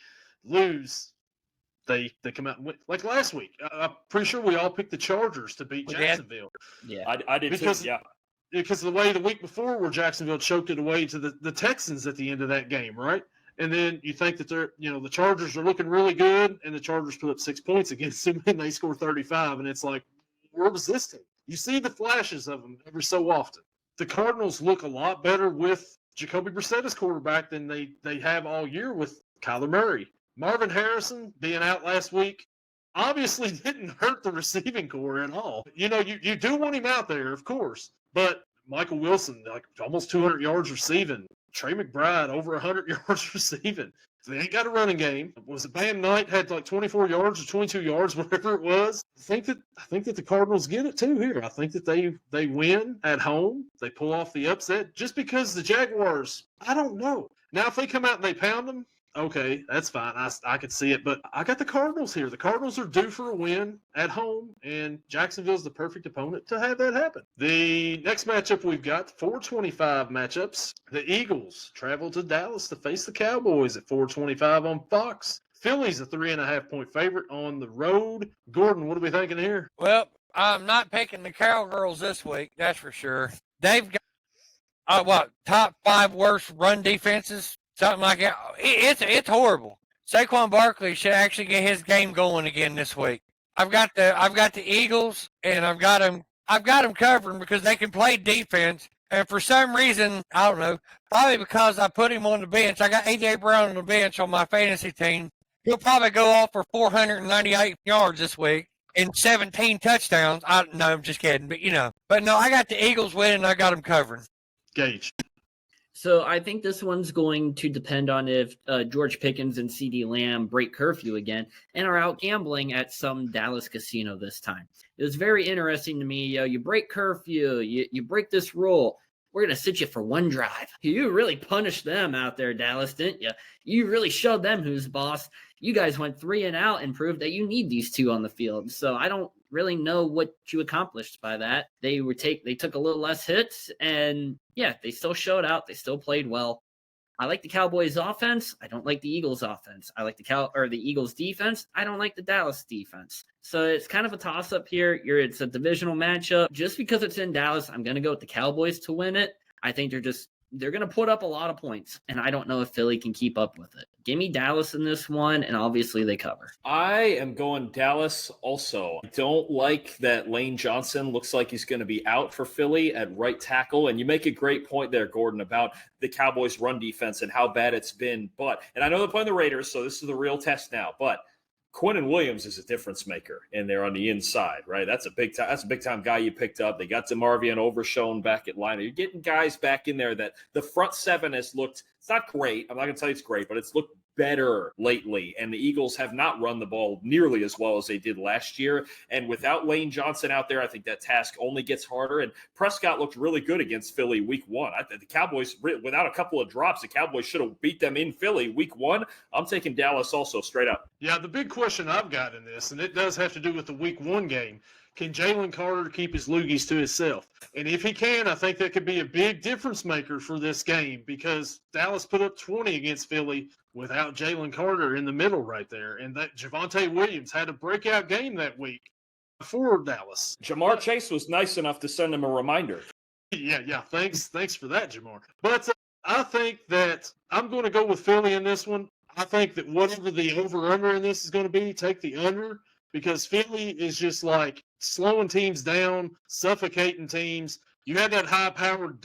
A: lose, they come out and win. Like last week, I'm pretty sure we all picked the Chargers to beat Jacksonville.
C: Yeah,
B: I did
A: because,
B: too. Yeah,
A: because of the way the week before where Jacksonville choked it away to the Texans at the end of that game, right? And then you think that the Chargers are looking really good, and the Chargers put up 6 points against them, and they score 35, and it's like, where was this team? You see the flashes of them every so often. The Cardinals look a lot better with Jacoby Brissett as quarterback than they have all year with Kyler Murray. Marvin Harrison being out last week obviously didn't hurt the receiving core at all. You do want him out there, of course, but Michael Wilson, like almost 200 yards receiving. Trey McBride, over 100 yards receiving. They ain't got a running game. Was it Bam Knight had like 24 yards or 22 yards, whatever it was? I think that the Cardinals get it too here. I think that they win at home. They pull off the upset just because the Jaguars, I don't know. Now, if they come out and they pound them, okay, that's fine. I could see it, but I got the Cardinals here. The Cardinals are due for a win at home, and Jacksonville's the perfect opponent to have that happen. The next matchup we've got, 425 matchups. The Eagles travel to Dallas to face the Cowboys at 425 on Fox. Philly's a 3.5-point favorite on the road. Gordon, what are we thinking here?
D: Well, I'm not picking the Cowgirls this week, that's for sure. They've got, top 5 worst run defenses? Something like that. It's horrible. Saquon Barkley should actually get his game going again this week. I've got the Eagles, and I've got them covering because they can play defense. And for some reason, I don't know, probably because I put him on the bench. I got A.J. Brown on the bench on my fantasy team. He'll probably go off for 498 yards this week and 17 touchdowns. I'm just kidding, but no, I got the Eagles winning. I got them covering.
A: Gage.
C: So I think this one's going to depend on if George Pickens and CeeDee Lamb break curfew again and are out gambling at some Dallas casino this time. It was very interesting to me. You break curfew, you break this rule. We're going to sit you for one drive. You really punished them out there, Dallas, didn't you? You really showed them who's boss. You guys went 3 and out and proved that you need these two on the field. So I don't really know what you accomplished by that. They took a little less hits, and yeah, they still showed out. They still played well. I like the Cowboys offense. I don't like the Eagles offense. I like the Eagles defense. I don't like the Dallas defense. So it's kind of a toss up here. It's a divisional matchup. Just because it's in Dallas, I'm going to go with the Cowboys to win it. I think they're going to put up a lot of points, and I don't know if Philly can keep up with it. Give me Dallas in this one, and obviously they cover.
B: I am going Dallas also. I don't like that Lane Johnson looks like he's going to be out for Philly at right tackle, and you make a great point there, Gordon, about the Cowboys' run defense and how bad it's been. And I know they're playing the Raiders, so this is the real test now, but Quinnen Williams is a difference maker in there on the inside, right? That's a big time guy you picked up. They got DeMarvion Overshown back at line. You're getting guys back in there that the front seven has looked, it's not great. I'm not going to tell you it's great, but it's looked better lately. And the Eagles have not run the ball nearly as well as they did last year. And without Lane Johnson out there, I think that task only gets harder. And Prescott looked really good against Philly week one. I think the Cowboys, without a couple of drops, the Cowboys should have beat them in Philly week one. I'm taking Dallas also straight up.
A: Yeah, the big question I've got in this, and it does have to do with the week one game, can Jalen Carter keep his loogies to himself? And if he can, I think that could be a big difference maker for this game because Dallas put up 20 against Philly without Jalen Carter in the middle right there. And that Javonte Williams had a breakout game that week for Dallas.
B: Jamar Chase was nice enough to send him a reminder.
A: Yeah. Thanks for that, Jamar. But I think that I'm going to go with Philly in this one. I think that whatever the over-under in this is going to be, take the under because Philly is just like slowing teams down, suffocating teams. You had that high-powered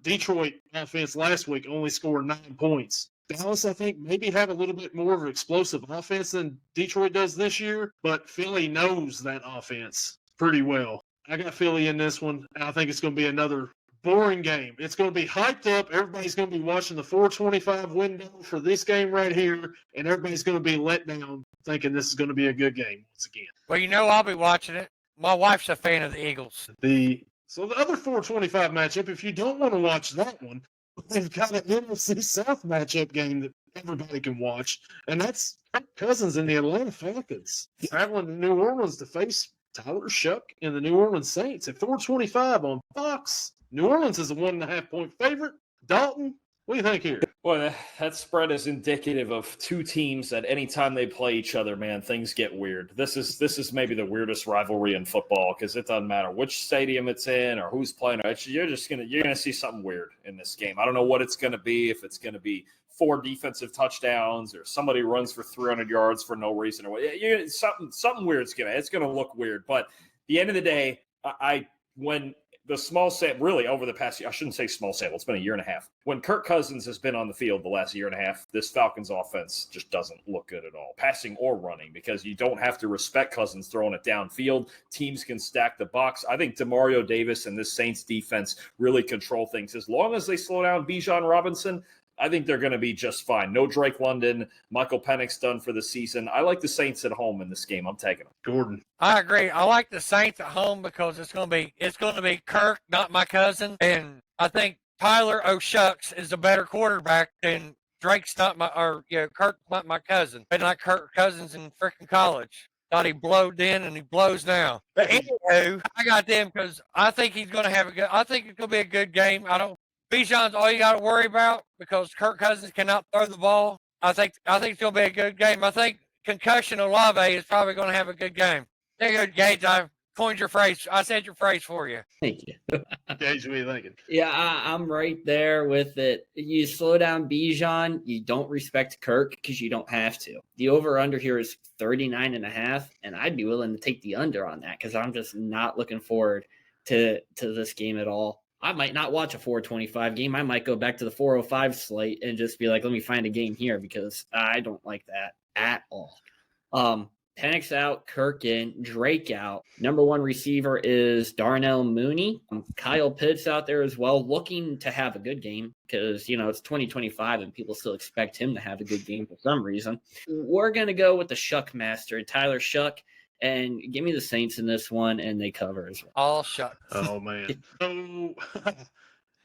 A: Detroit offense last week, only scored 9 points. Dallas, I think, maybe have a little bit more of an explosive offense than Detroit does this year, but Philly knows that offense pretty well. I got Philly in this one. I think it's going to be another boring game. It's going to be hyped up. Everybody's going to be watching the 425 window for this game right here, and everybody's going to be let down thinking this is going to be a good game once again.
D: Well, I'll be watching it. My wife's a fan of the Eagles.
A: So the other 425 matchup, if you don't want to watch that one, they've got an NFC South matchup game that everybody can watch, and that's Kirk Cousins and the Atlanta Falcons traveling to New Orleans to face Tyler Shuck and the New Orleans Saints at 425 on Fox. New Orleans is a 1.5-point favorite. Dalton, what do you think here?
B: Boy, that spread is indicative of two teams that anytime they play each other, man, things get weird. This is maybe the weirdest rivalry in football because it doesn't matter which stadium it's in or who's playing. You're gonna see something weird in this game. I don't know what it's gonna be. If it's gonna be 4 defensive touchdowns or somebody runs for 300 yards for no reason or what. Something weird. It's gonna look weird. But at the end of the day, when the small sample, really over the past year, I shouldn't say small sample, it's been a year and a half. When Kirk Cousins has been on the field the last year and a half, this Falcons offense just doesn't look good at all, passing or running, because you don't have to respect Cousins throwing it downfield. Teams can stack the box. I think DeMario Davis and this Saints defense really control things. As long as they slow down Bijan Robinson, I think they're going to be just fine. No Drake London. Michael Penix done for the season. I like the Saints at home in this game. I'm taking them.
A: Gordon.
D: I agree. I like the Saints at home because it's going to be Kirk, not my cousin, and I think Tyler O'Shucks is a better quarterback than Kirk's not my cousin. Been like Kirk Cousins in freaking college. Thought he blowed then and he blows now. But anywho, I got them because I think he's going to have I think it's going to be a good game. Bijan's all you got to worry about because Kirk Cousins cannot throw the ball. I think it's going to be a good game. I think concussion Olave is probably going to have a good game. There you go, Gage. I coined your phrase. I said your phrase for you.
C: Thank you.
A: Gage, what are you thinking?
C: Yeah, I'm right there with it. You slow down Bijan, you don't respect Kirk because you don't have to. The over-under here is 39.5, and I'd be willing to take the under on that because I'm just not looking forward to this game at all. I might not watch a 425 game. I might go back to the 405 slate and just be like, let me find a game here because I don't like that at all. Penix out, Kirk in, Drake out. Number 1 receiver is Darnell Mooney. Kyle Pitts out there as well, looking to have a good game because, it's 2025 and people still expect him to have a good game for some reason. We're going to go with the Shuck Master, Tyler Shuck. And give me the Saints in this one, and they cover as well.
D: All shut.
A: Oh, man. So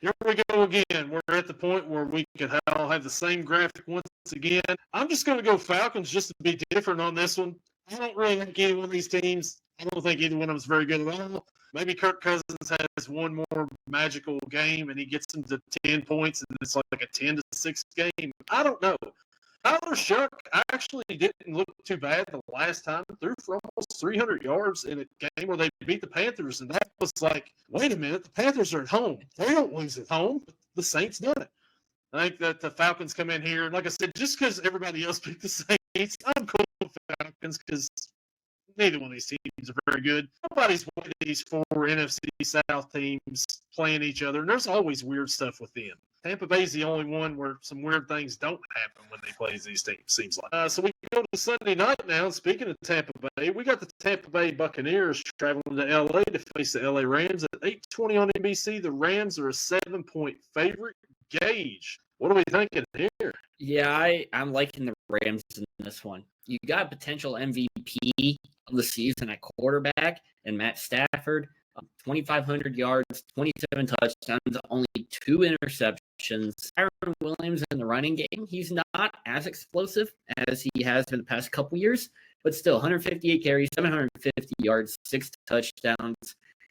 A: here we go again. We're at the point where we could all have the same graphic once again. I'm just going to go Falcons just to be different on this one. I don't really like any one of these teams. I don't think either one of them is very good at all. Maybe Kirk Cousins has one more magical game and he gets them to 10 points and it's like a 10-6 game. I don't know. Tyler Shuck actually didn't look too bad the last time. Threw for almost 300 yards in a game where they beat the Panthers, and that was like, wait a minute, the Panthers are at home. They don't lose at home. The Saints done it. I think that the Falcons come in here, and like I said, just because everybody else picked the Saints, I'm cool with the Falcons because neither one of these teams are very good. Nobody's one of these 4 NFC South teams playing each other, and there's always weird stuff with them. Tampa Bay's the only one where some weird things don't happen when they play these teams, seems like. So we go to Sunday night now. Speaking of Tampa Bay, we got the Tampa Bay Buccaneers traveling to L.A. to face the L.A. Rams at 8:20 on NBC. The Rams are a 7-point favorite. Gage, what are we thinking here?
C: Yeah, I'm liking the Rams in this one. You got potential MVP of the season at quarterback and Matt Stafford. 2,500 yards, 27 touchdowns, only 2 interceptions. Aaron Williams in the running game, he's not as explosive as he has been the past couple years, but still 158 carries, 750 yards, 6 touchdowns.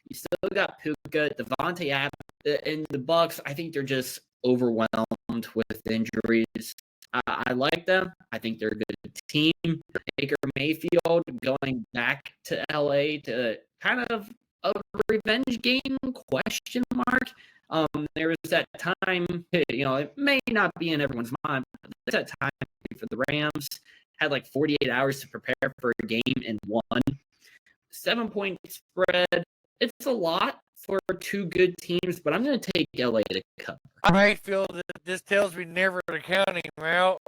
C: You still got Puka, Devontae Adams, and the Bucs. I think they're just overwhelmed with injuries. I like them. I think they're a good team. Baker Mayfield going back to LA to kind of a revenge game, question mark. There was that time, it may not be in everyone's mind, but there's that time for the Rams, had like 48 hours to prepare for a game and won. 7-point spread, it's a lot for 2 good teams, but I'm going to take LA to cover.
D: I might feel that this tells me never to count him out.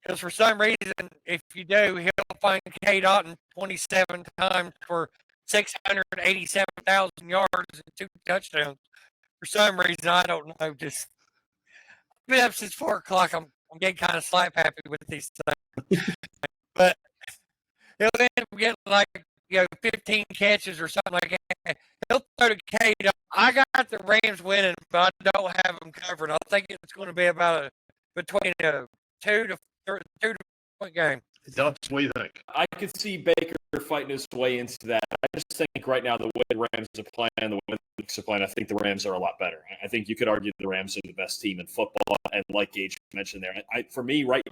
D: Because for some reason, if you do, he'll find K. Dotton 27 times for 687,000 yards and 2 touchdowns. For some reason, I don't know. Just been up since 4 o'clock. I'm getting kind of slap happy with these things. But he'll end up getting like 15 catches or something like that. He'll throw to K. I got the Rams winning, but I don't have them covered. I think it's going to be about between a 2 to 3 point game.
A: Dutch, what do you think?
B: I could see Baker fighting his way into that. I just think right now the way the Rams are playing, the way the Bucs are playing, I think the Rams are a lot better. I think you could argue the Rams are the best team in football, and like Gage mentioned there, for me, right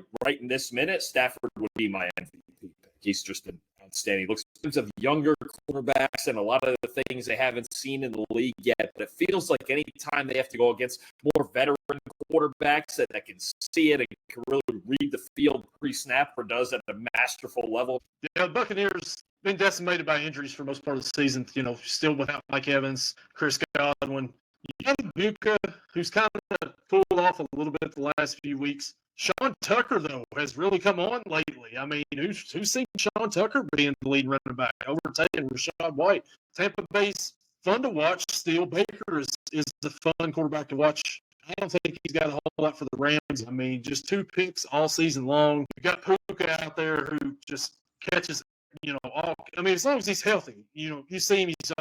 B: in this minute, Stafford would be my MVP. He's just been outstanding. He looks of younger quarterbacks and a lot of the things they haven't seen in the league yet, but it feels like any time they have to go against more veteran quarterbacks that can see it and can really read the field pre-snap or does at a masterful level.
A: Yeah, the Buccaneers been decimated by injuries for most part of the season. Still without Mike Evans, Chris Godwin. You got Buka, who's kind of pulled off a little bit the last few weeks. Sean Tucker, though, has really come on lately. I mean, who's seen Sean Tucker being the lead running back, overtaking Rachaad White? Tampa Bay's fun to watch still. Baker is the fun quarterback to watch. I don't think he's got a whole lot for the Rams. I mean, just 2 picks all season long. You got Puka out there who just catches, as long as he's healthy, you see him, he's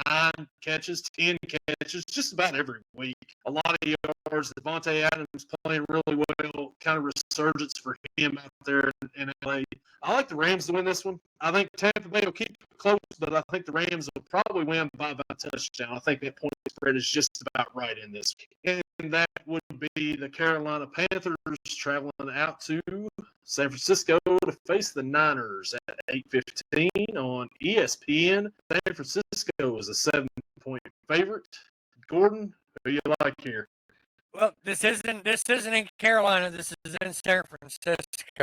A: 9 catches, 10 catches, just about every week. A lot of yards. Devontae Adams playing really well. Kind of resurgence for him out there in LA. I like the Rams to win this one. I think Tampa Bay will keep it close, but I think the Rams will probably win by about a touchdown. I think that point spread is just about right in this. And that would be the Carolina Panthers traveling out to San Francisco to face the Niners at 8:15 on ESPN. San Francisco is a 7-point favorite. Gordon, who do you like here?
D: Well, this isn't in Carolina. This is in San Francisco.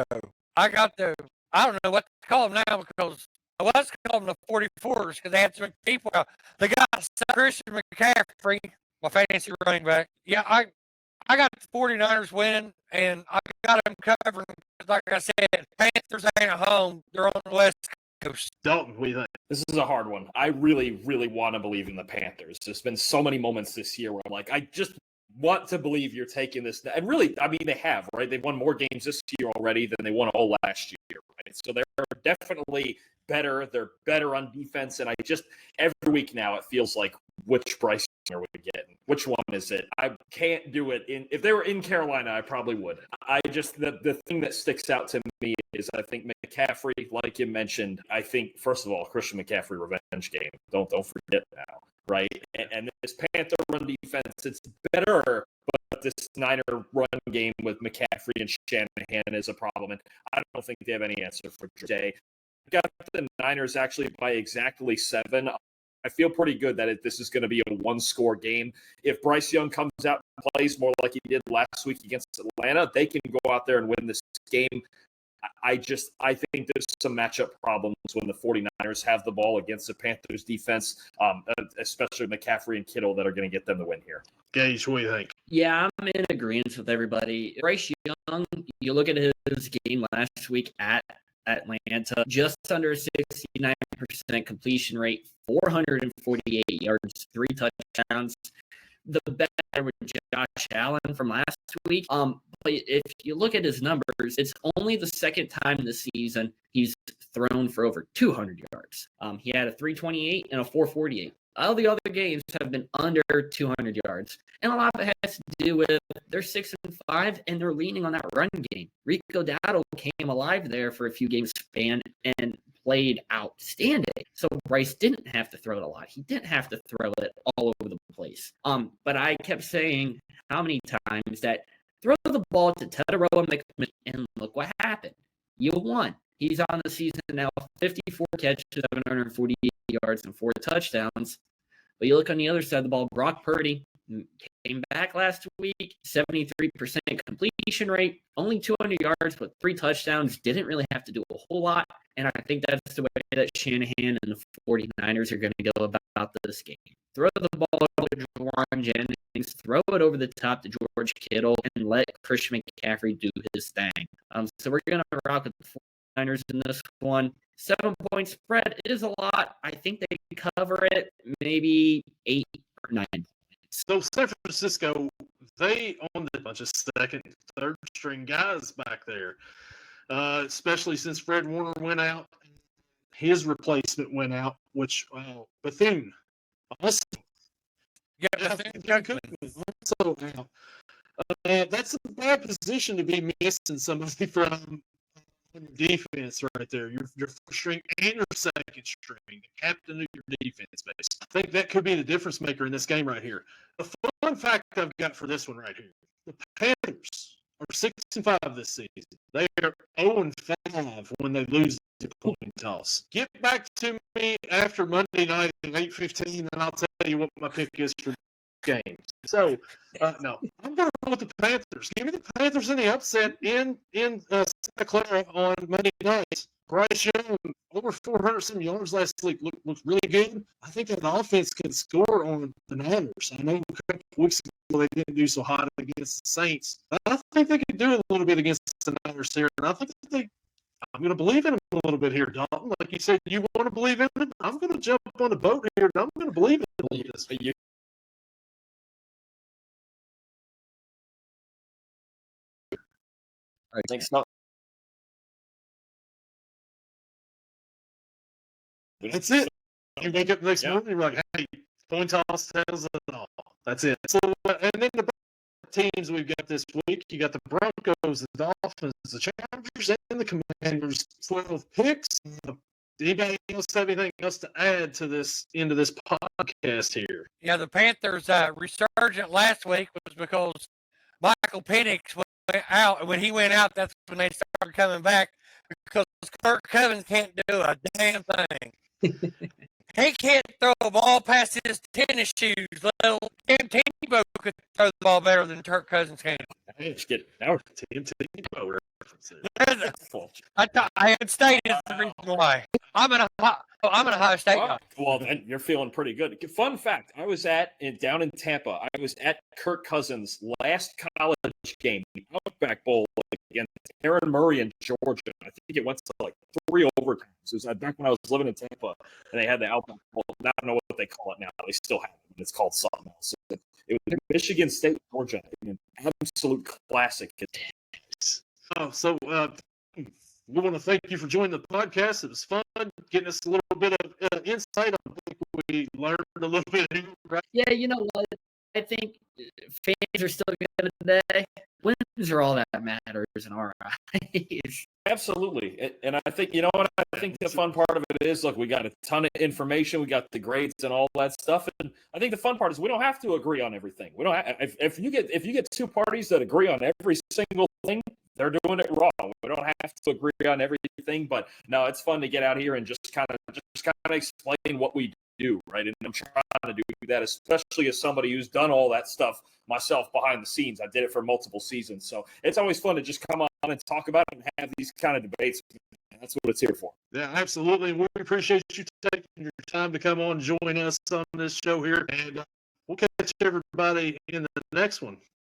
D: I don't know what to call them now because I was calling them the 44ers because they had so many people. They got Christian McCaffrey, my fantasy running back. Yeah, I got the 49ers winning, and I got them covering. Like I said, Panthers ain't at home. They're on the West Coast.
A: Dalton, what do you think?
B: This is a hard one. I really, really want to believe in the Panthers. There's been so many moments this year where I'm like, I just want to believe you're taking this. And really, I mean, they have, right? They've won more games this year already than they won all last year, right? So they're definitely better. They're better on defense. And every week now, it feels like which Bryce are we getting? Which one is it? I can't do it. If they were in Carolina, I probably would. The thing that sticks out to me is I think McCaffrey, like you mentioned, I think, first of all, Christian McCaffrey revenge game. Don't forget now, right? And this Panther run defense, it's better, but this Niner run game with McCaffrey and Shanahan is a problem. And I don't think they have any answer for today. Got the Niners actually by exactly 7. I feel pretty good that this is going to be a one-score game. If Bryce Young comes out and plays more like he did last week against Atlanta, they can go out there and win this game. I think there's some matchup problems when the 49ers have the ball against the Panthers defense, especially McCaffrey and Kittle, that are going to get them the win here.
A: Gage, what do you think?
C: Yeah, I'm in agreement with everybody. Bryce Young, you look at his game last week at Atlanta, just under 69% completion rate, 448 yards, 3 touchdowns. The better with Josh Allen from last week. But if you look at his numbers, it's only the second time this season he's thrown for over 200 yards. He had a 328 and a 448. All the other games have been under 200 yards. And a lot of it has to do with they're 6-5 and they're leaning on that run game. Rico Dowdle came alive there for a few games span and played outstanding. So Bryce didn't have to throw it a lot. He didn't have to throw it all over the place. But I kept saying how many times that throw the ball to Tedero McMillan and look what happened. You won. He's on the season now, 54 catches, 748 yards, and 4 touchdowns. But you look on the other side of the ball, Brock Purdy came back last week, 73% completion rate, only 200 yards, but 3 touchdowns, didn't really have to do a whole lot. And I think that's the way that Shanahan and the 49ers are going to go about this game. Throw the ball over to Juwan Jennings, throw it over the top to George Kittle, and let Christian McCaffrey do his thing. So we're going to rock with the 49ers in this one. 7-point spread, it is a lot. I think they can cover it, maybe 8 or 9 points.
A: So San Francisco, they owned a bunch of second, third string guys back there, especially since Fred Warner went out. His replacement went out, which Bethune also.
D: Yeah,
A: Also out. That's a bad position to be missing somebody from defense right there. Your first string and your second string, the captain of your defense base. I think that could be the difference maker in this game right here. A fun fact I've got for this one right here: the Panthers are 6-5 this season. They are 0-5 when they lose the coin toss. Get back to me after Monday night at 8:15, and I'll tell you what my pick is for game. So, no, I'm going to go with the Panthers. Give me the Panthers in the upset in Santa Clara on Monday night. Bryce Young, over 400-some yards last week, looked really good. I think that offense can score on the Niners. I know a couple weeks ago they didn't do so hot against the Saints. But I think they can do it a little bit against the Niners here. And I think I'm going to believe in them a little bit here, Dalton. Like you said, you want to believe in them? I'm going to jump on the boat here, and I'm going to believe in them.
B: All right, thanks. No.
A: That's it. You wake up the next morning, you're like, hey, coin toss tells it all. That's it. So, and then the teams we've got this week, you got the Broncos, the Dolphins, the Chargers, and the Commanders. 12 picks. Anybody else have anything else to add to this into this podcast here?
D: Yeah, the Panthers' resurgent last week was because Michael Penix went out, and when he went out, that's when they started coming back because Kirk Cousins can't do a damn thing. He can't throw a ball past his tennis shoes. Little Tim Tebow could throw the ball better than Kirk Cousins can.
A: Tim Tebow references.
D: I had stated the reason why. I'm an Ohio State guy.
B: Well, then you're feeling pretty good. Fun fact: I was down in Tampa. I was at Kirk Cousins' last college game, the Outback Bowl against Aaron Murray in Georgia. I think it went to like 3 overtimes. It was back when I was living in Tampa, and they had the Outback Bowl. I don't know what they call it now. They still have it. It's called something else. It was Michigan State, Georgia, an absolute classic.
A: So we want to thank you for joining the podcast. It was fun getting us a little bit of insight on we learned a little bit here, right?
C: Yeah, you know what? I think fans are still good today. Wins are all that matters in our eyes.
B: Absolutely. And I think, you know what, I think the fun part of it is, look, we got a ton of information. We got the grades and all that stuff. And I think the fun part is we don't have to agree on everything. We don't have, if you get two parties that agree on every single thing, they're doing it wrong. We don't have to agree on everything, but no, it's fun to get out here and just kind of explain what we do, right? And I'm trying to do that, especially as somebody who's done all that stuff myself behind the scenes. I did it for multiple seasons, so it's always fun to just come on and talk about it and have these kind of debates. That's what it's here for.
A: Yeah, absolutely. We appreciate you taking your time to come on and join us on this show here, and we'll catch everybody in the next one.